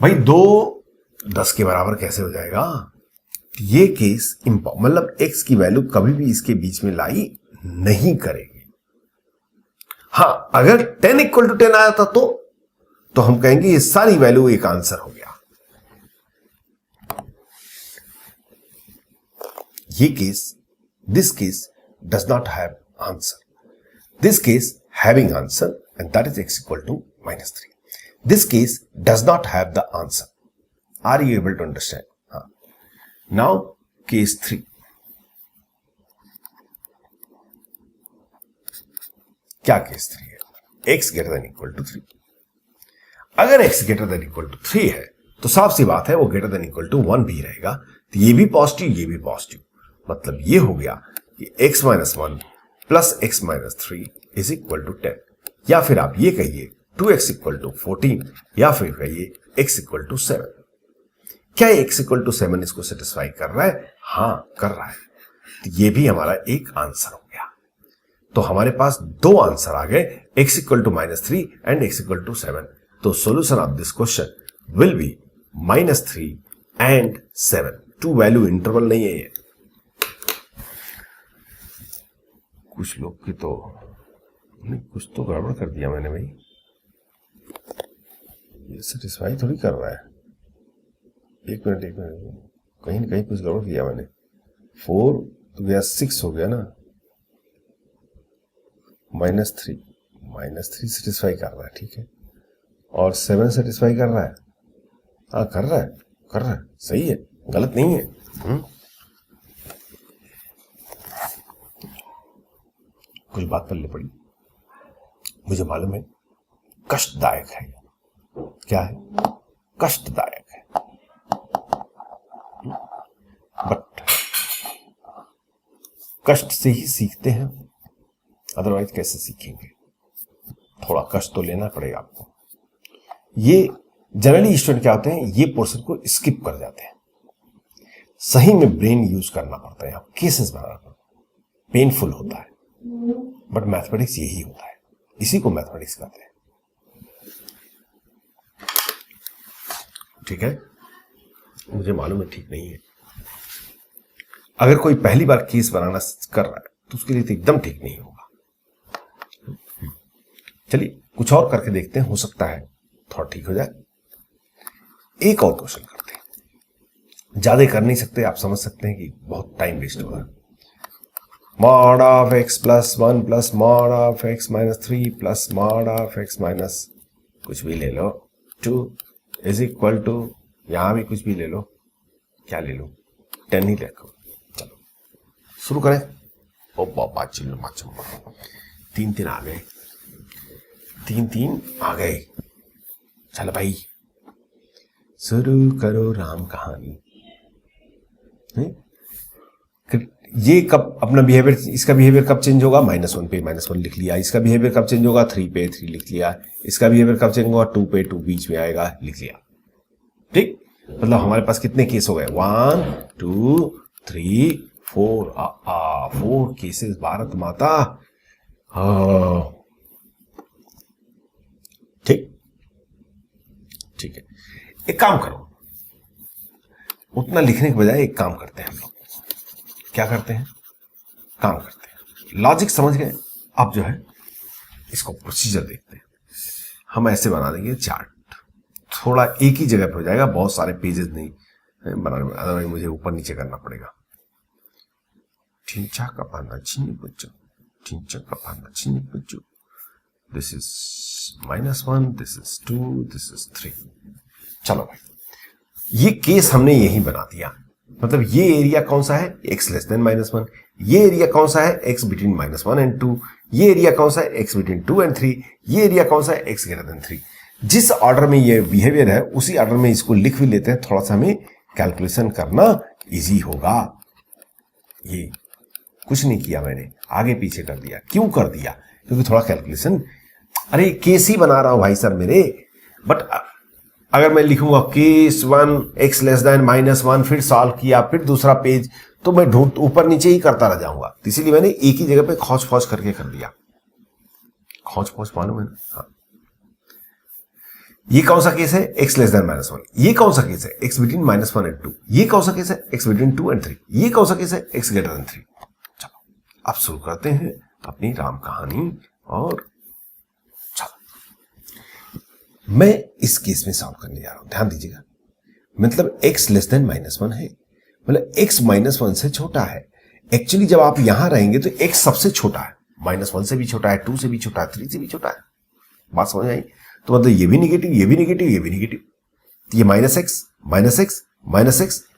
भाई 2 10 के बराबर कैसे हो जाएगा? ये केस मतलब x की वैल्यू कभी भी इसके बीच में लाई नहीं करेगी। हां, अगर 10 इक्वल टू 10 आया था तो हम कहेंगे ये सारी वैल्यू एक आंसर हो गया। ये case, this case does not have answer, this case having answer and that is x equal to minus 3। This case does not have the answer. Are you able to understand? Now, case 3. क्या case 3 है? x greater than equal to 3. अगर x greater than equal to 3 है तो साफ सी बात है वो greater than equal to 1 भी रहेगा, तो ये भी पॉजिटिव ये भी पॉजिटिव। मतलब ये हो गया कि x minus 1 plus x minus 3 is equal to 10। या फिर आप ये कहिए 2x इक्वल टू 14, या फिर कहिए x इक्वल टू 7। क्या x इक्वल टू 7 इसको सेटिस्फाई कर रहा है? हां, कर रहा है। तो ये भी हमारा एक आंसर हो गया। तो हमारे पास 2 आंसर आ गए, x equal to minus 3 and x equal to 7। तो solution of this question will be -3 and 7। Two value interval नहीं है ये। कुछ लोग की तो नहीं, कुछ तो गड़बड़ कर दिया मैंने भाई। ये सेटिस्फाई थोड़ी कर रहा है। एक मिनट कहीं ना कहीं कुछ गड़बड़ किया मैंने। 4 तो गया 6 हो गया ना, -3 सेटिस्फाई कर रहा है, ठीक है। और 7 सेटिस्फाई कर रहा है, हाँ कर रहा है, सही है, गलत नहीं है। कुछ बात पल्ले पड़ी, मुझे मालूम है कष्टदायक है। क्या है? कष्टदायक है, बट कष्ट से ही सीखते हैं, अदरवाइज कैसे सीखेंगे? थोड़ा कष्ट तो लेना पड़ेगा आपको। ये जनरली स्टूडेंट क्या होते हैं, ये पोर्शन को स्किप कर जाते हैं। सही में ब्रेन यूज करना पड़ता है, केसेस बनाना पड़ता है, पेनफुल होता है, बट मैथमेटिक्स यही होता है, इसी को मैथमेटिक्स कहते हैं, ठीक है। मुझे मालूम है ठीक नहीं है। अगर कोई पहली बार केस बनाना कर रहा है तो उसके लिए तो एकदम ठीक नहीं होगा। चलिए कुछ और करके देखते हैं, हो सकता है थोड़ा ठीक हो जाए। एक और क्वेश्चन करते हैं, ज्यादा कर नहीं सकते, आप समझ सकते हैं कि बहुत टाइम वेस्ट होगा। mod of x plus 1 plus mod of x minus 3 plus mod of x minus कुछ भी ले लो 2 इज इक्वल टू, यहां भी कुछ भी ले लो, क्या ले लो, 10 ही लिखो। चलो शुरू करें। ओ बाबा चिल्लो माचम्मा, 3 आ गए, 3 आ गए। चलो भाई शुरू करो राम कहानी। ये कब अपना बिहेवियर, इसका बिहेवियर कब चेंज होगा, -1 पे -1 लिख लिया। इसका बिहेवियर कब चेंज होगा, 3 पे 3 लिख लिया। इसका बिहेवियर कब चेंज होगा, 2 पे 2 बीच में आएगा, लिख लिया। ठीक, मतलब हमारे पास कितने केस हो गए, 1 2 3 4 4 केसेस, भारत माता। ठीक ठीक है, एक काम करो, उतना लिखने के बजाय एक काम करते हैं हम लोग। क्या करते हैं, काम करते हैं, लॉजिक समझ गए। अब जो है इसको प्रोसीजर देखते हैं। हम ऐसे बना देंगे चार्ट, थोड़ा एक ही जगह पे हो जाएगा, बहुत सारे पेजेस नहीं बनाने में, अदरवाइज मुझे ऊपर नीचे करना पड़ेगा। ठींचा का पाना चीनी बच्चों, ठींचा का पाना चीनी बच्चों। This is -1, this is 2, this is 3। चलो भाई, ये केस हमने यही बना दिया। मतलब ये एरिया कौन सा है, x लेस देन -1। ये एरिया कौन सा है, x बिटवीन -1 एंड 2। ये एरिया कौन सा है, x बिटवीन 2 एंड 3। ये एरिया कौन सा है, x ग्रेटर देन 3। जिस ऑर्डर में ये बिहेवियर है उसी ऑर्डर में इसको लिख भी लेते हैं, थोड़ा सा हमें कैलकुलेशन करना इजी होगा। ये कुछ नहीं किया मैंने, आगे पीछे कर दिया। क्यों कर दिया, क्योंकि थोड़ा कैलकुलेशन, अरे केस ही बना रहा हूं भाई साहब मेरे। बट अगर मैं लिखूंगा केस 1 x लेस देन -1, फिर सॉल्व किया, फिर दूसरा पेज, तो मैं ढूंढ ऊपर नीचे ही करता रह जाऊंगा। इसीलिए मैंने एक ही जगह पे खौच फौच करके कर दिया। खौच फौच मालूम है ना? हाँ। ये कौन सा केस है, x लेस देन -1। ये कौन सा केस है, x बिटवीन -1 एंड 2। ये कौन सा केस है, x बिटवीन 2 एंड 3। ये कौन सा केस है, x ग्रेटर देन 3। चलो अब शुरू करते हैं अपनी राम कहानी। और मैं इस केस में सॉल्व करने जा रहा हूं, ध्यान दीजिएगा। मतलब x लेस देन -1 है, मतलब x -1 से छोटा है। एक्चुअली जब आप यहां रहेंगे तो x सबसे छोटा है, -1 से भी छोटा है, 2 से भी छोटा है, 3 से भी छोटा है। बात समझ आई? तो मतलब ये भी निगेटिव, ये भी निगेटिव, ये भी निगेटिव। तो ये -x -3x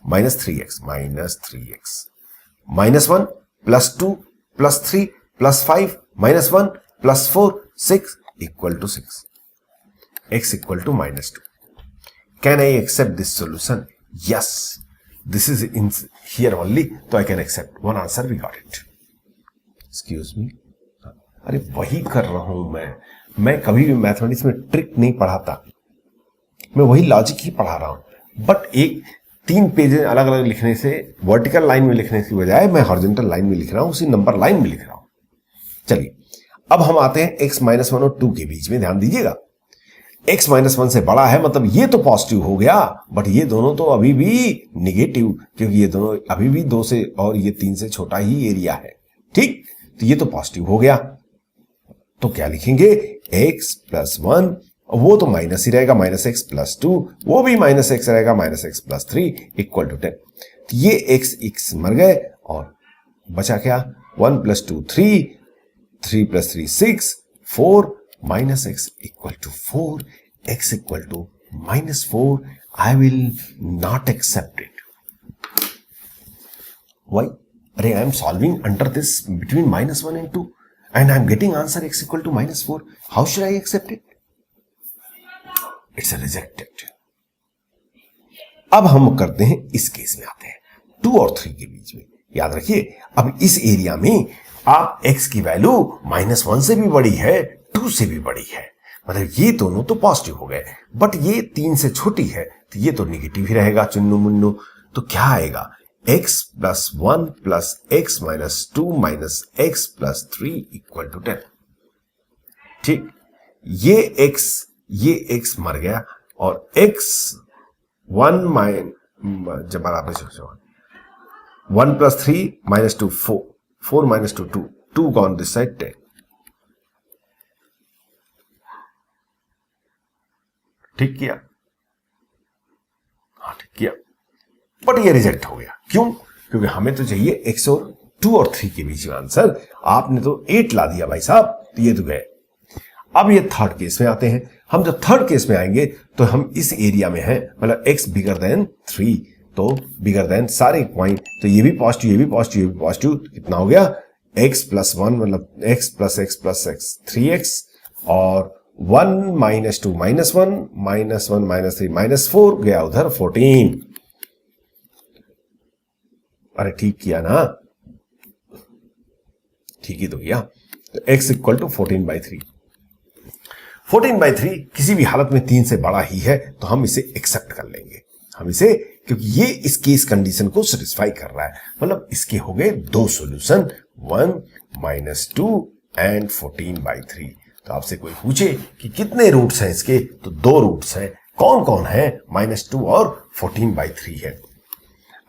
-1 +2 +3 +5 -1 +4 6 = 6। x equal to -2. Can I accept this solution? Yes. This is in here only, so I can accept. One answer we got it. Excuse me. अरे वही कर रहा हूं मैं कभी भी मैथमेटिक्स में ट्रिक नहीं पढ़ाता, मैं वही लॉजिक ही पढ़ा रहा हूं। बट एक 3 पेज अलग अलग लिखने से, वर्टिकल लाइन में लिखने की बजाय मैं हॉरिजॉन्टल लाइन में लिख रहा हूं, उसी नंबर लाइन में लिख रहा हूं। चलिए अब हम आते हैं x -1 और 2 के बीच में, ध्यान दीजिएगा। x -1 से बड़ा है, मतलब ये तो पॉजिटिव हो गया, बट ये दोनों तो अभी भी निगेटिव, क्योंकि ये दोनों अभी भी 2 से और ये 3 से छोटा ही एरिया है। ठीक, तो ये तो पॉजिटिव हो गया, तो क्या लिखेंगे, x + 1, वो तो माइनस ही रहेगा, -x + 2, वो भी -x रहेगा, -x + 3 = 10। तो ये x मर गए और बचा क्या, 1 + 2 3, 3 + 3 6, 4, -x = 4, x = -4. I will not accept it. Why? अरे I am solving under this between -1 and 2 and I am getting answer x = -4. How should I accept it? It's a rejected. अब हम करते हैं, इस केस में आते हैं 2 और 3 के बीच में। याद रखिए, अब इस एरिया में आप x की वैल्यू -1 से भी बड़ी है, 2 से भी बड़ी है, मतलब ये दोनों तो पॉजिटिव हो गए, बट ये 3 से छोटी है, तो ये तो निगेटिव ही रहेगा, चुन्नू मुन्नू। तो क्या आएगा, x + 1 + x - 2 - x + 3 = 10। ठीक, ये x मर गया और x 1 जब बराबर 1 + 3 - 2 4, 4 - 2 2, 2 gone this side 10। ठीक किया, हाँ ठीक किया, बट ये रिजेक्ट हो गया। क्यों? क्योंकि हमें तो चाहिए x और 2 और 3 के बीच में आंसर, आपने तो 8 ला दिया भाई साहब, तो ये तो गए। अब ये थर्ड केस में आते हैं। हम जब थर्ड केस में आएंगे तो हम इस एरिया में हैं, मतलब x > 3, तो बिगर देन सारे पॉइंट, तो ये भी पॉजिटिव, ये भी पॉजिटिव, ये भी पॉजिटिव, कितना हो गया, x + 1 मतलब x + x + x 3x, और 1 - 2 -1 -1 - 3 -4 गया उधर 14। अरे ठीक किया ना, ठीक ही तो किया। तो x = 14/3। 14/3 किसी भी हालत में 3 से बड़ा ही है, तो हम इसे एक्सेप्ट कर लेंगे, हम इसे, क्योंकि ये इस केस कंडीशन को सेटिस्फाई कर रहा है। मतलब इसके हो गए 2 सॉल्यूशन, 1 - 2 एंड 14/3। तो आपसे कोई पूछे कि कितने रूट्स हैं इसके, तो 2 रूट्स हैं। कौन कौन है, -2 और 14/3 है।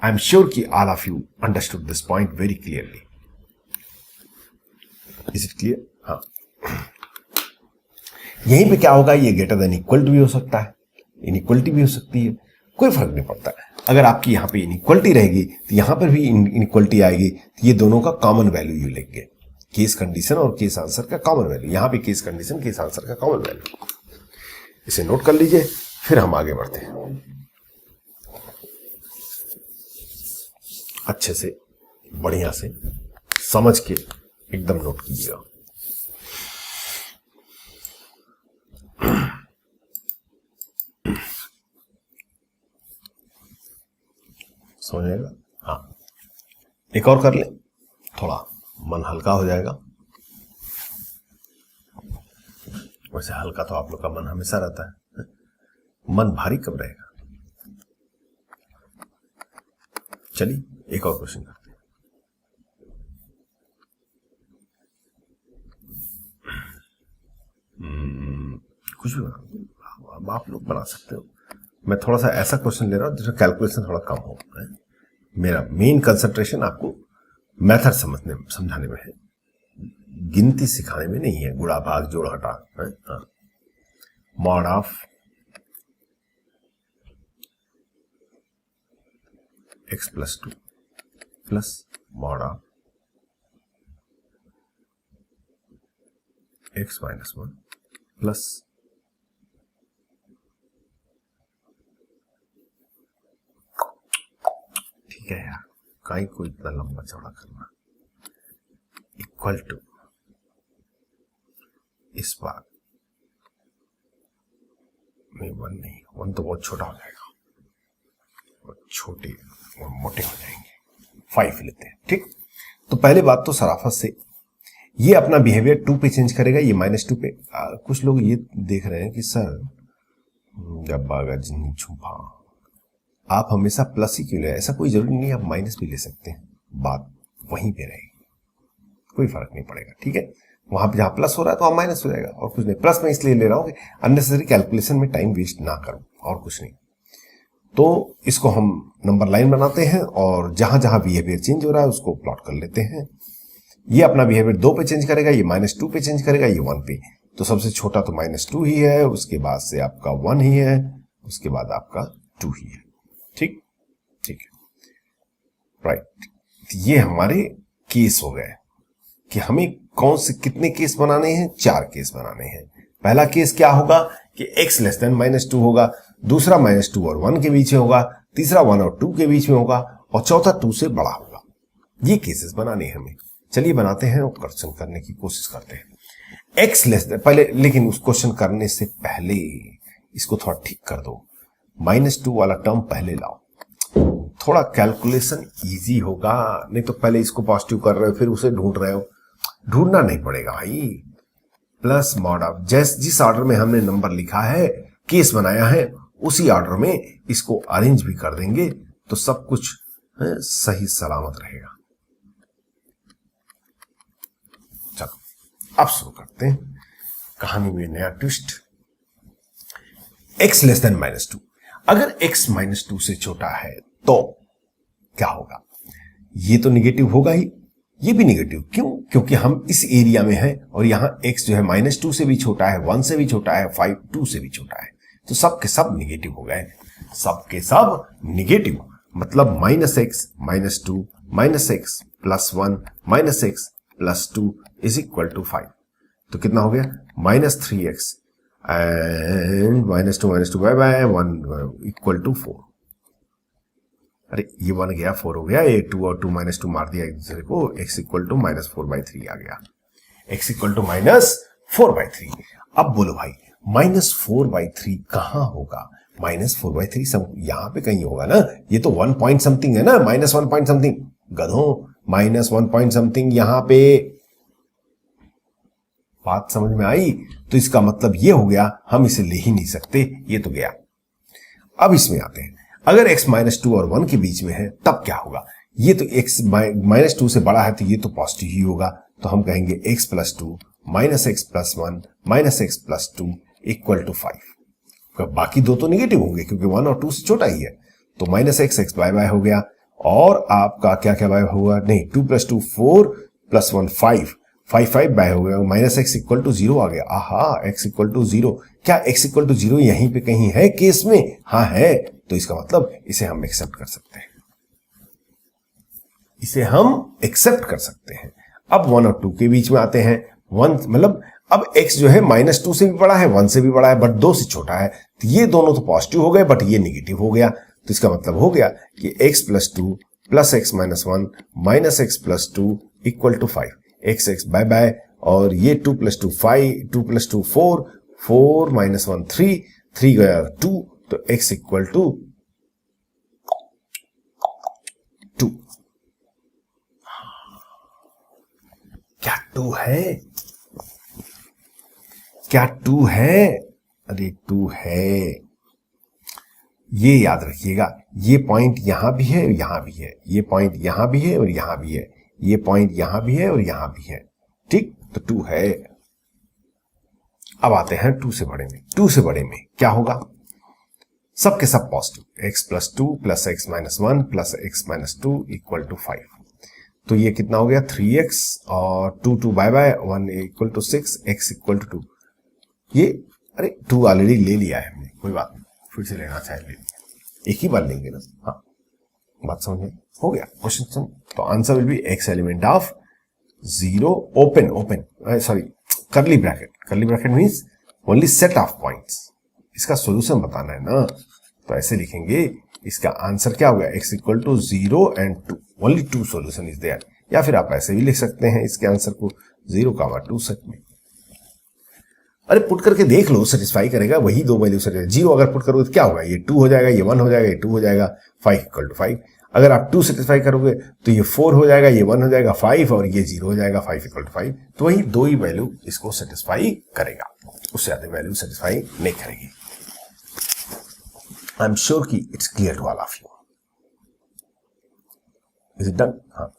आई एम श्योर कि all of you understood this point very clearly. Is it clear? हाँ, यहीं पे क्या होगा, ये ग्रेटर देन इक्वल टू भी हो सकता है, इनइक्वलिटी भी हो सकती है, कोई फर्क नहीं पड़ता। अगर आपकी यहां पे इनइक्वलिटी रहेगी तो यहां पर भी इनइक्वलिटी आएगी, तो ये दोनों का कॉमन वैल्यू यू लेंगे, केस कंडीशन और केस आंसर का कॉमन वैल्यू। यहां पे केस कंडीशन, केस आंसर का कॉमन वैल्यू, इसे नोट कर लीजिए, फिर हम आगे बढ़ते हैं। अच्छे से, बढ़िया से समझ के एकदम नोट कीजिएगा। समझेगा? हाँ, एक और कर ले, थोड़ा मन हल्का हो जाएगा। वैसे हल्का तो आप लोग का मन हमेशा रहता है, मन भारी कब रहेगा। चलिए एक और क्वेश्चन करते हैं। कुछ भी बना, आप लोग बना सकते हो। मैं थोड़ा सा ऐसा क्वेश्चन ले रहा हूं जिसमें कैलकुलेशन थोड़ा कम हो। मेरा मेन कंसंट्रेशन आपको मेथड समझाने में है, गिनती सिखाने में नहीं है, गुणा भाग जोड़ घटा। हाँ, mod of x + 2 plus mod of x - 1 plus ठीक है यार, काई को इतना लंबा चौड़ा करना, इक्वल टू इस बार में 1 नहीं, 1 तो बहुत छोटा हो जाएगा, और छोटे और मोटे हो जाएंगे, 5 लेते हैं। ठीक, तो पहले बात तो सराफत से ये अपना बिहेवियर 2 पे चेंज करेगा, ये -2 पे। कुछ लोग ये देख रहे हैं कि सर गब्बा गजनी छुपा, आप हमेशा प्लस ही क्यों ले, ऐसा कोई जरूरी नहीं, आप माइनस भी ले सकते हैं, बात वहीं पे रहेगी, कोई फर्क नहीं पड़ेगा। ठीक है, वहां पे जहां प्लस हो रहा है तो वहां माइनस हो जाएगा, और कुछ नहीं। प्लस में इसलिए ले रहा हूं कि अननेसेसरी कैलकुलेशन में टाइम वेस्ट ना करूं, और कुछ नहीं। तो इसको हम नंबर लाइन बनाते हैं और जहां जहां बिहेवियर चेंज हो रहा है उसको प्लॉट कर लेते हैं। ये अपना बिहेवियर 2 पे चेंज करेगा, ये -2 पे चेंज करेगा, ये 1 पे। तो सबसे छोटा तो -2 ही है, उसके बाद से आपका 1 ही है, उसके बाद आपका 2 ही है। ठीक ठीक है, राइट। ये हमारे केस हो गए कि हमें कौन से कितने केस बनाने हैं, 4 केस बनाने हैं। पहला केस क्या होगा कि x लेस देन -2 होगा, दूसरा -2 और 1 के बीच में होगा, तीसरा 1 और 2 के बीच में होगा, और चौथा 2 से बड़ा होगा। ये केसेस बनाने हैं हमें। चलिए बनाते हैं और क्वेश्चन करने की कोशिश करते हैं। x लेस देन, पहले लेकिन उस क्वेश्चन करने से पहले इसको थोड़ा ठीक कर दो। -2 वाला टर्म पहले लाओ, थोड़ा कैलकुलेशन इजी होगा। नहीं तो पहले इसको पॉजिटिव कर रहे हो फिर उसे ढूंढ रहे हो, ढूंढना नहीं पड़ेगा भाई। प्लस मॉड ऑफ, जिस ऑर्डर में हमने नंबर लिखा है, केस बनाया है, उसी ऑर्डर में इसको अरेंज भी कर देंगे तो सब कुछ सही सलामत रहेगा। चलो अब शुरू करते हैं कहानी में नया ट्विस्ट। x लेस देन -2, अगर x -2 से छोटा है तो क्या होगा? ये तो निगेटिव होगा ही, ये भी निगेटिव। क्यों? क्योंकि हम इस एरिया में हैं और यहां x जो है -2 से भी छोटा है, 1 से भी छोटा है, 2 से भी छोटा है, तो सब के सब निगेटिव हो गए। सब के सब निगेटिव मतलब -x -2 -x +1 -x +2 is equal to 5। तो कितना हो गया? -3x and -2 bye bye 1 equal to 4। अरे ये 1 गया 4 हो गया, ये 2 और 2 -2 मार दिया एक दूसरे को, x इक्वल टू -4/3 आ गया। x equal to -4/3। अब बोलो भाई -4/3 कहां होगा? -4/3 सब यहां पे कहीं होगा ना। ये तो 1 पॉइंट समथिंग है ना, -1 पॉइंट समथिंग। गधों, -1 पॉइंट समथिंग यहां पे। बात समझ में आई? तो इसका मतलब ये हो गया हम इसे ले ही नहीं सकते, ये तो गया। अब इसमें आते हैं, अगर x -2 और 1 के बीच में है तब क्या होगा? ये तो x -2 से बड़ा है तो ये तो पॉजिटिव ही होगा। तो हम कहेंगे x +2 -x +1 -x +2 equal to 5। बाकी दो तो निगेटिव होंगे क्योंकि 1 और 2 से छोटा ही है। तो -x बाय बाय हो गया, और आपका क्या क्या बाय हुआ? नहीं, 2 + 2 4 +1 5 बाय हो गया, -x इक्वल टू 0 आ गया। आहा, x इक्वल टू 0। क्या x इक्वल टू 0 यहीं पे कहीं है केस में? हाँ है। तो इसका मतलब इसे हम एक्सेप्ट कर सकते हैं, इसे हम एक्सेप्ट कर सकते हैं। अब 1 और 2 के बीच में आते हैं। 1 मतलब अब x जो है -2 से भी बड़ा है, 1 से भी बड़ा है, बट 2 से छोटा है। तो ये दोनों तो पॉजिटिव हो गए, बट ये निगेटिव हो गया। तो इसका मतलब हो गया कि x +2 + x -1 -x +2 equal to 5। x bye bye, और ये 2 + 2 5, 2 + 2 4 4 -1 3 गया 2, तो x इक्वल टू 2। क्या 2 है? क्या 2 है? अरे 2 है। ये याद रखिएगा, ये पॉइंट यहां भी है, यहां भी है, ये पॉइंट यहां भी है और यहां भी है, ये पॉइंट यहां भी है और यहां भी है। ठीक, तो 2 है। अब आते हैं 2 से बड़े में। 2 से बड़े में क्या होगा? सबके सब positive, x +2 + x -1 + x -2 equal to 5। तो ये कितना हो गया? 3x और 2 bye bye 1 equal to 6, x equal to 2। ये अरे 2 ऑलरेडी ले लिया है हमने, कोई बात नहीं, फिर से लेना चाहे ले लिया, एक ही बार लेंगे ना। हाँ, बात समझ में हो गया क्वेश्चन। तो answer will be x element of 0 open sorry curly bracket means only set of points. इसका सॉल्यूशन बताना है ना, तो ऐसे लिखेंगे। इसका आंसर क्या होगा? x equal to 0 and 2, only 2 solution is there. या फिर आप ऐसे भी लिख सकते हैं इसके आंसर को 0, 2 सेट में। अरे पुट करके देख लो, सेटिस्फाई करेगा वही 2 वैल्यू सेटिस्फाई। 0 अगर पुट करोगे तो क्या होगा? ये 2 हो जाएगा, ये 1 हो जाएगा, ये 2 हो जाएगा, 5 इक्वल टू 5। अगर आप 2 सेटिस्फाई करोगे तो ये 4 हो जाएगा, ये 1 हो जाएगा, 5, और ये 0 हो जाएगा, 5 इक्वल टू 5। तो वही 2 ही वैल्यू इसको सेटिस्फाई करेगा, उससे ज्यादा वैल्यू सेटिस्फाई नहीं करेगी। आई एम श्योर कि it's clear to all of you. Is it done? हाँ,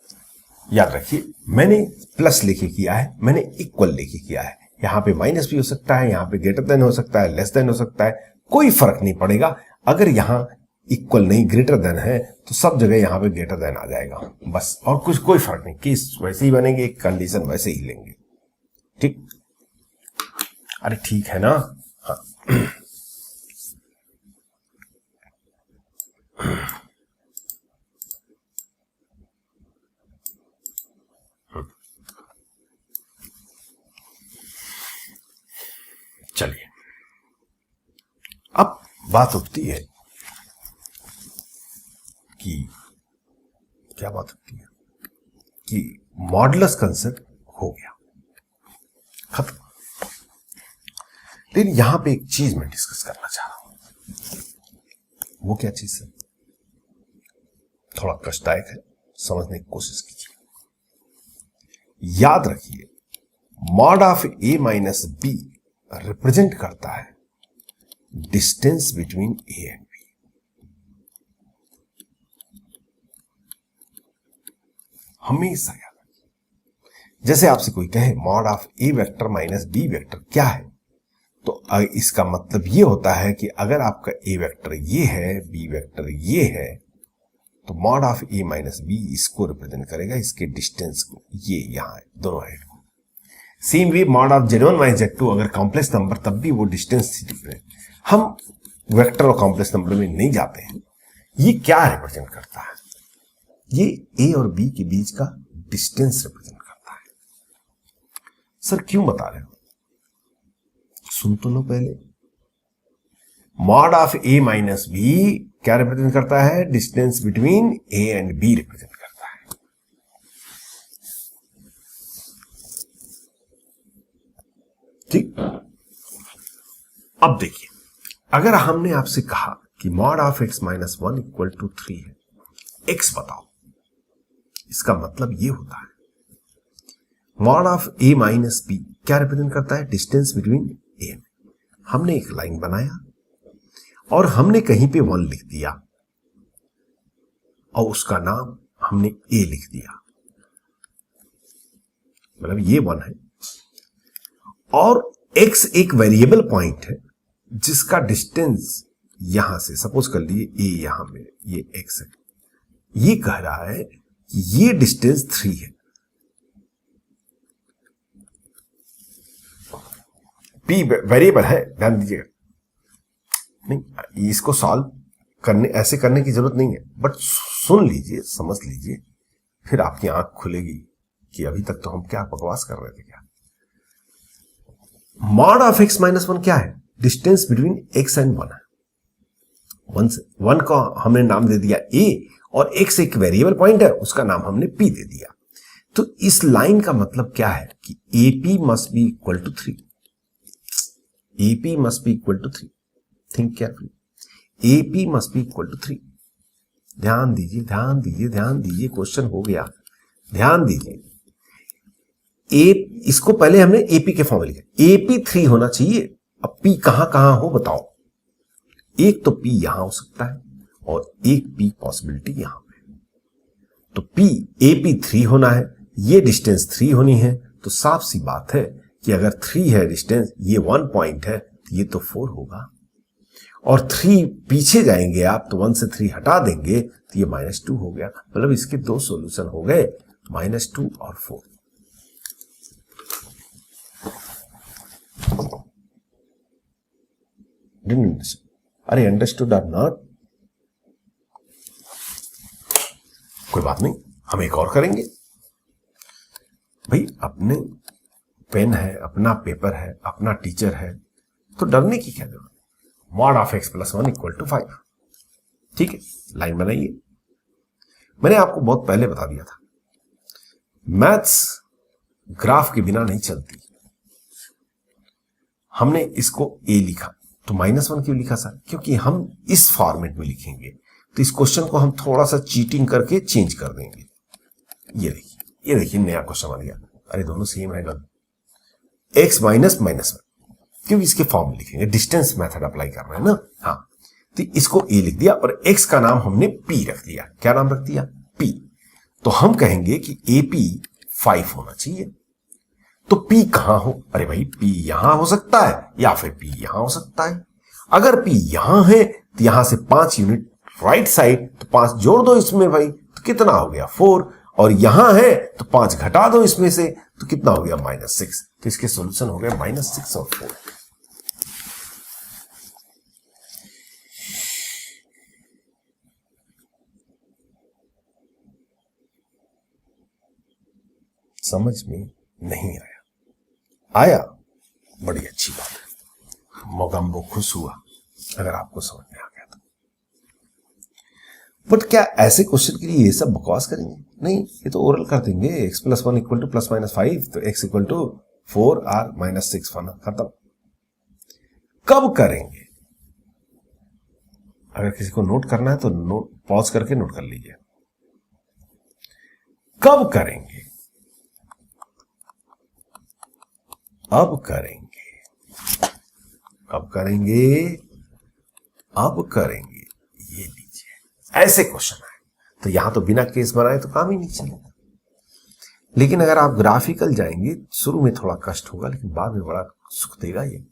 याद रखिए, मैंने प्लस लेके किया है, मैंने इक्वल लेके किया है। यहां पे माइनस भी हो सकता है, यहां पे ग्रेटर देन हो सकता है, लेस देन हो सकता है, कोई फर्क नहीं पड़ेगा। अगर यहां इक्वल नहीं ग्रेटर देन है तो सब जगह यहां पे ग्रेटर देन आ जाएगा बस, और कुछ कोई फर्क नहीं, केस वैसे ही बनेंगे, कंडीशन वैसे ही लेंगे। ठीक, अरे ठीक है ना। हाँ चलिए, अब बात उठती है कि क्या बात उठती है कि मॉडुलस कंसेप्ट हो गया खत्म। लेकिन यहां पे एक चीज मैं डिस्कस करना चाह रहा हूं। वो क्या चीज है, थोड़ा कष्टदायक है, समझने की कोशिश कीजिए। याद रखिए, mod of a minus b represent करता है distance between A and b. हमेशा याद रखिए, जैसे आपसे कोई कहे mod of a vector minus b vector क्या है, तो इसका मतलब ये होता है कि अगर आपका ए वेक्टर ये है, बी वेक्टर ये है, तो mod of a minus b इसको रिप्रेजेंट करेगा, इसके डिस्टेंस को, ये यहां है दोनों हेड को। Same way mod of Z1 minus Z2 अगर कॉम्प्लेक्स नंबर, तब भी वो डिस्टेंस से डिफरेंट। हम वेक्टर और कॉम्प्लेक्स नंबर में नहीं जाते हैं। ये क्या रिप्रेजेंट करता है, ये ए और बी के बीच का डिस्टेंस रिप्रेजेंट करता है। सर क्यों बता रहे हो, सुन तो लो पहले। Mod of a minus b क्या रिप्रेजेंट करता है, distance between A and b represent करता है। ठीक, अब देखिए, अगर हमने आपसे कहा कि mod of x minus 1 equal to 3 है, एक्स बताओ, इसका मतलब ये होता है mod of a minus b क्या रिप्रेजेंट करता है, डिस्टेंस बिटवीन ए एंड। हमने एक लाइन बनाया और हमने कहीं पे 1 लिख दिया और उसका नाम हमने ए लिख दिया, मतलब ये 1 है, और x एक वेरिएबल पॉइंट है जिसका डिस्टेंस यहां से, सपोज कर लिए ए यहां पे ये x है, ये कह रहा है कि ये डिस्टेंस 3 है। p वेरिएबल है, ध्यान दीजिएगा, नहीं इसको सॉल्व करने, ऐसे करने की जरूरत नहीं है, बट सुन लीजिए, समझ लीजिए, फिर आपकी आंख खुलेगी कि अभी तक तो हम क्या बकवास कर रहे थे। क्या मॉड ऑफ एक्स माइनस 1 क्या है, डिस्टेंस बिटवीन एक्स एंड 1 है। 1 का हमने नाम दे दिया ए, और एक्स एक वेरिएबल पॉइंट है, उसका नाम हमने पी दे दिया। तो इस लाइन का मतलब क्या है कि AP must be equal to 3, AP must be equal to 3। Think carefully, AP must be equal to 3। ध्यान दीजिए, ध्यान दीजिए, ध्यान दीजिए, क्वेश्चन हो गया, ध्यान दीजिए। ए, इसको पहले हमने एपी के फॉर्म में लिखा, एपी 3 होना चाहिए। अब पी कहां कहां हो बताओ, एक तो पी यहां हो सकता है और एक पी पॉसिबिलिटी यहां पे, तो पी एपी 3 होना है, ये डिस्टेंस 3 होनी है, तो साफ सी बात है कि अगर 3 है डिस्टेंस, ये 1 पॉइंट है, तो ये तो 4 होगा, और 3 पीछे जाएंगे आप तो 1 से 3 हटा देंगे तो ये -2 हो गया। मतलब इसके 2 सॉल्यूशन हो गए, -2 और 4। अरे अंडरस्टूड और नॉट, कोई बात नहीं, हम एक और करेंगे भाई। अपने पेन है, अपना पेपर है, अपना टीचर है, तो डरने की क्या जरूरत। Mod of x plus 1 equal to 5, ठीक है, लाइन बनाइए। मैंने आपको बहुत पहले बता दिया था, मैथ्स ग्राफ के बिना नहीं चलती। हमने इसको ए लिखा, तो -1 क्यों लिखा सर, क्योंकि हम इस फॉर्मेट में लिखेंगे, तो इस क्वेश्चन को हम थोड़ा सा चीटिंग करके चेंज कर देंगे। ये देखिए, ये देखिए, नया क्वेश्चन आ गया। अरे दोनों सेम है, एक्स माइनस -1, क्योंकि इसके फॉर्म में लिखेंगे, डिस्टेंस मेथड अप्लाई कर रहे हैं ना। हाँ, तो इसको ए लिख दिया और एक्स का नाम हमने पी रख दिया। क्या नाम रख दिया, पी। तो हम कहेंगे कि AP 5 होना चाहिए। तो P कहां हो? अरे भाई P यहां हो सकता है या फिर P यहां हो सकता है। अगर P यहां है तो यहां से 5 यूनिट राइट साइड, तो 5 जोड़ दो इसमें भाई, तो कितना हो गया 4। और यहां है तो 5 घटा दो इसमें से, तो कितना हो गया -6। तो इसके सॉल्यूशन हो गया -6 और 4। समझ में नहीं आया? आया? बड़ी अच्छी बात है, मोगम्बो खुश हुआ अगर आपको समझ में आ गया तो। बट क्या ऐसे क्वेश्चन के लिए ये सब बकवास करेंगे? नहीं, ये तो ओरल कर देंगे। x+1 = +-5, तो x = 4 और -6 खत्म। कब करेंगे? अगर किसी को नोट करना है तो नोट पॉज करके नोट कर लीजिए। कब करेंगे? अब करेंगे। कब करेंगे? अब करेंगे। ये लीजिए, ऐसे क्वेश्चन आए तो यहां तो बिना केस बनाए तो काम ही नहीं चलेगा। लेकिन अगर आप ग्राफिकल जाएंगे, शुरू में थोड़ा कष्ट होगा लेकिन बाद में बड़ा सुख देगा। ये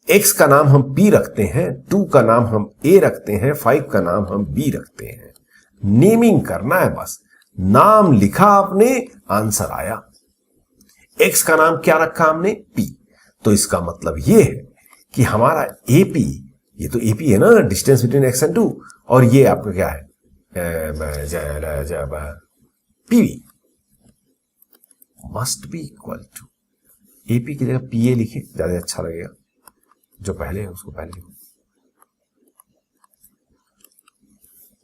x का नाम हम p रखते हैं, 2 का नाम हम a रखते हैं, 5 का नाम हम b रखते हैं। नेमिंग करना है बस। नाम लिखा आपने, आंसर आया। x का नाम क्या रखा हमने? p। तो इसका मतलब ये है कि हमारा AP, ये तो AP है ना, डिस्टेंस बिटवीन x एंड 2, और ये आपका क्या है? PB must be equal to, AP की जगह PA लिखे, ज्यादा अच्छा लगेगा। जो पहले है उसको पहले लिखो।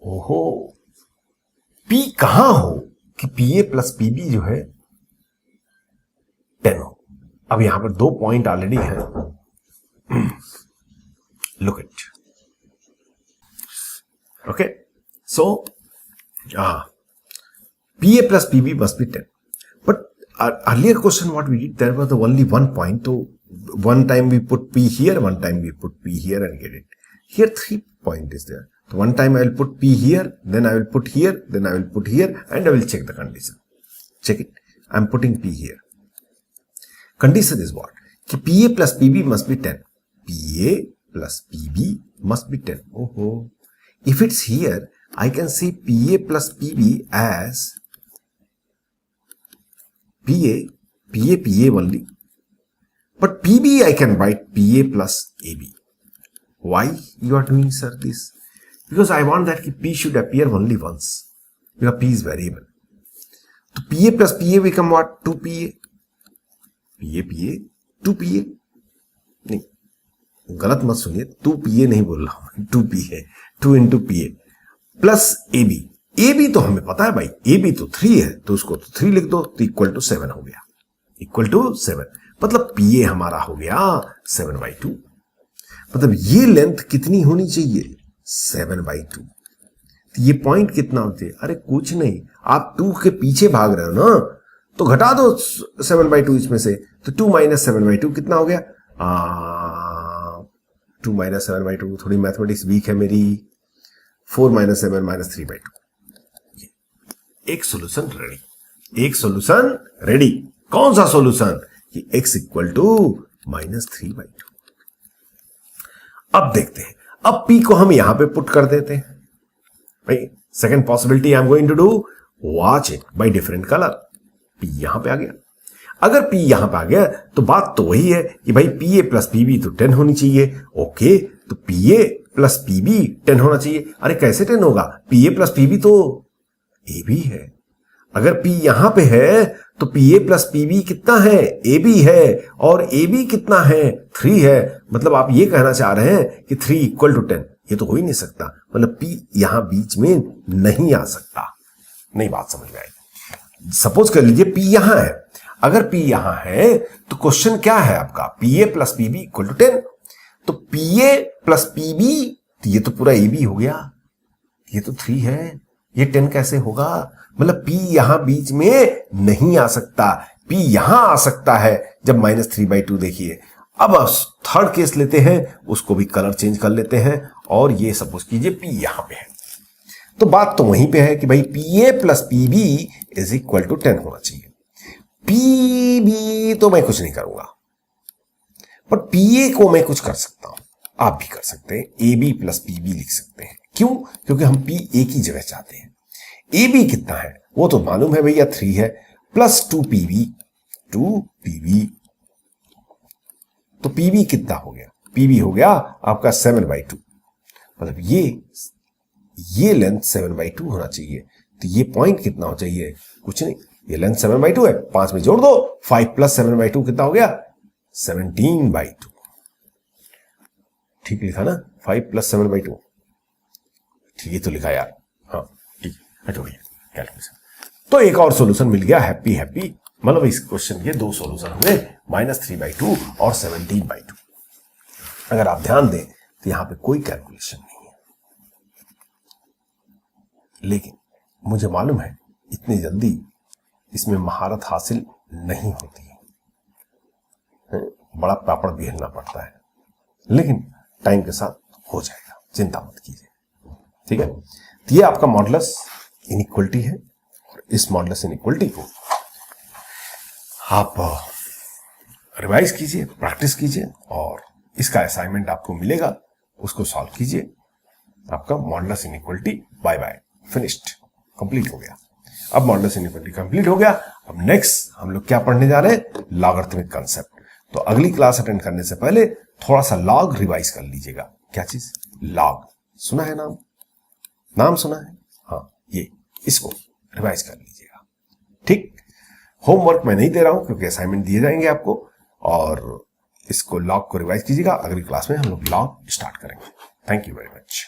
ओहो, P कहां हो कि PA + PB जो है 10 हो। अब यहां पर 2 पॉइंट ऑलरेडी हैं। Look it. Okay, so PA + PB must be 10. But earlier question what we did, there was only 1 point. So one time we put P here, one time we put P here and get it. Here 3 point is there. So one time I will put P here, then I will put here, then I will put here, and I will check the condition. Check it. I am putting P here. Condition is what? कि PA + PB must be 10. PA + PB must be 10. Oh, if it's here, I can see PA + PB as PA only. But PB I can write PA + AB. Why you are doing, sir, this? Because I want that P should appear only once. Because P is variable. So PA + PA become what? 2PA. PA 2PA नहीं, गलत मत सुनिए, 2PA नहीं बोल रहा हूं, 2PA, 2 × PA plus AB। AB तो हमें पता है भाई, AB तो 3 है, तो उसको तो 3 लिख दो, तो = 7 हो गया। = 7 मतलब PA हमारा हो गया 7/2। मतलब ये लेंथ कितनी होनी चाहिए? 7/2। तो ये पॉइंट कितना होते? अरे कुछ नहीं, आप 2 के पीछे भाग रहे हो ना, तो घटा दो 7/2 इसमें से, तो 2 - 7/2 कितना हो गया? 2 - 7/2, थोड़ी मैथमेटिक्स वीक है मेरी। 4 - 7 - 3/2। एक सॉल्यूशन रेडी, एक सॉल्यूशन रेडी। कौन सा सॉल्यूशन? कि x = -3/2। अब देखते हैं, अब p को हम यहां पे पुट कर देते हैं भाई। Second possibility I am going to do, watch it by different colour. P यहां पे आ गया। अगर P यहां पे आ गया तो बात तो वही है कि भाई PA + PB तो 10 होनी चाहिए। ओके, तो PA + PB 10 होना चाहिए। अरे कैसे 10 होगा? PA + PB तो AB है। अगर P यहां पे है तो PA + PB कितना है? AB है। और AB कितना है? 3 है। मतलब आप ये कहना चाह रहे हैं कि 3 = 10। ये तो हो ही नहीं सकता। मतलब P यहां बीच में नहीं आ सकता। नहीं, बात समझ में आई? सपोज कर लीजिए P यहां है। अगर P यहां है तो क्वेश्चन क्या है आपका? PA + PB = 10। तो PA + PB, तो ये तो पूरा AB हो गया। ये तो 3 है, ये 10 कैसे होगा? मतलब P यहां बीच में नहीं आ सकता। P यहां आ सकता है जब -3/2। देखिए, अब थर्ड केस लेते हैं, उसको भी कलर चेंज कर लेते हैं। और ये सपोज कीजिए P यहां पे है, तो बात तो वहीं पे है कि भाई P A plus P B is equal to 10 होना चाहिए। पी बी तो मैं कुछ नहीं करूंगा, पर पी ए को मैं कुछ कर सकता हूं, आप भी कर सकते हैं। A B plus P B लिख सकते हैं। क्यों? क्योंकि हम पी ए की जगह चाहते हैं। ए बी कितना है वो तो मालूम है भैया, 3 है, plus 2 P B, 2 P B. तो पी बी कितना हो गया? पी बी हो गया आपका 7/2, मतलब ये लेंथ 7/2 होना चाहिए। तो ये पॉइंट कितना हो चाहिए? कुछ नहीं, ये लेंथ 7/2 है, 5 में जोड़ दो, 5 प्लस 7/2 कितना हो गया? 17/2। ठीक लिखा ना? 5 प्लस 7/2 ठीक ही तो लिखा यार। हाँ ठीक, हटोड़िए कैलकुलेशन। तो एक और सॉल्यूशन मिल गया, हैप्पी हैप्पी। मतलब इस क्वेश्चन के 2 सॉल्यूशन हुए, -3/2 और 17/2। अगर आप ध्यान दें तो यहां पे कोई कैलकुलेशन नहीं है, लेकिन मुझे मालूम है इतनी जल्दी इसमें महारत हासिल नहीं होती है, बड़ा पापड़ बेलना पड़ता है, लेकिन टाइम के साथ हो जाएगा, चिंता मत कीजिए। ठीक है, तो ये आपका मॉडुलस इनइक्वलिटी है, और इस मॉडुलस इनइक्वलिटी को आप रिवाइज कीजिए, प्रैक्टिस कीजिए, और इसका असाइनमेंट आपको मिलेगा, उसको सॉल्व कीजिए। आपका modulus inequality bye bye, finished, complete हो गया। अब मॉडुलस इनइक्वलिटी कंप्लीट हो गया। अब नेक्स्ट हम लोग क्या पढ़ने जा रहे हैं? Logarithmic concept. तो अगली क्लास अटेंड करने से पहले थोड़ा सा लॉग रिवाइज कर लीजिएगा। क्या चीज? लॉग। सुना है नाम? नाम सुना है? हाँ, ये इसको रिवाइज कर लीजिएगा। ठीक, होमवर्क मैं नहीं दे रहा हूं क्योंकि असाइनमेंट दिए जाएंगे आपको, और इसको लॉग को रिवाइज कीजिएगा। अगली क्लास में हम लोग लॉग स्टार्ट करेंगे। Thank you very much.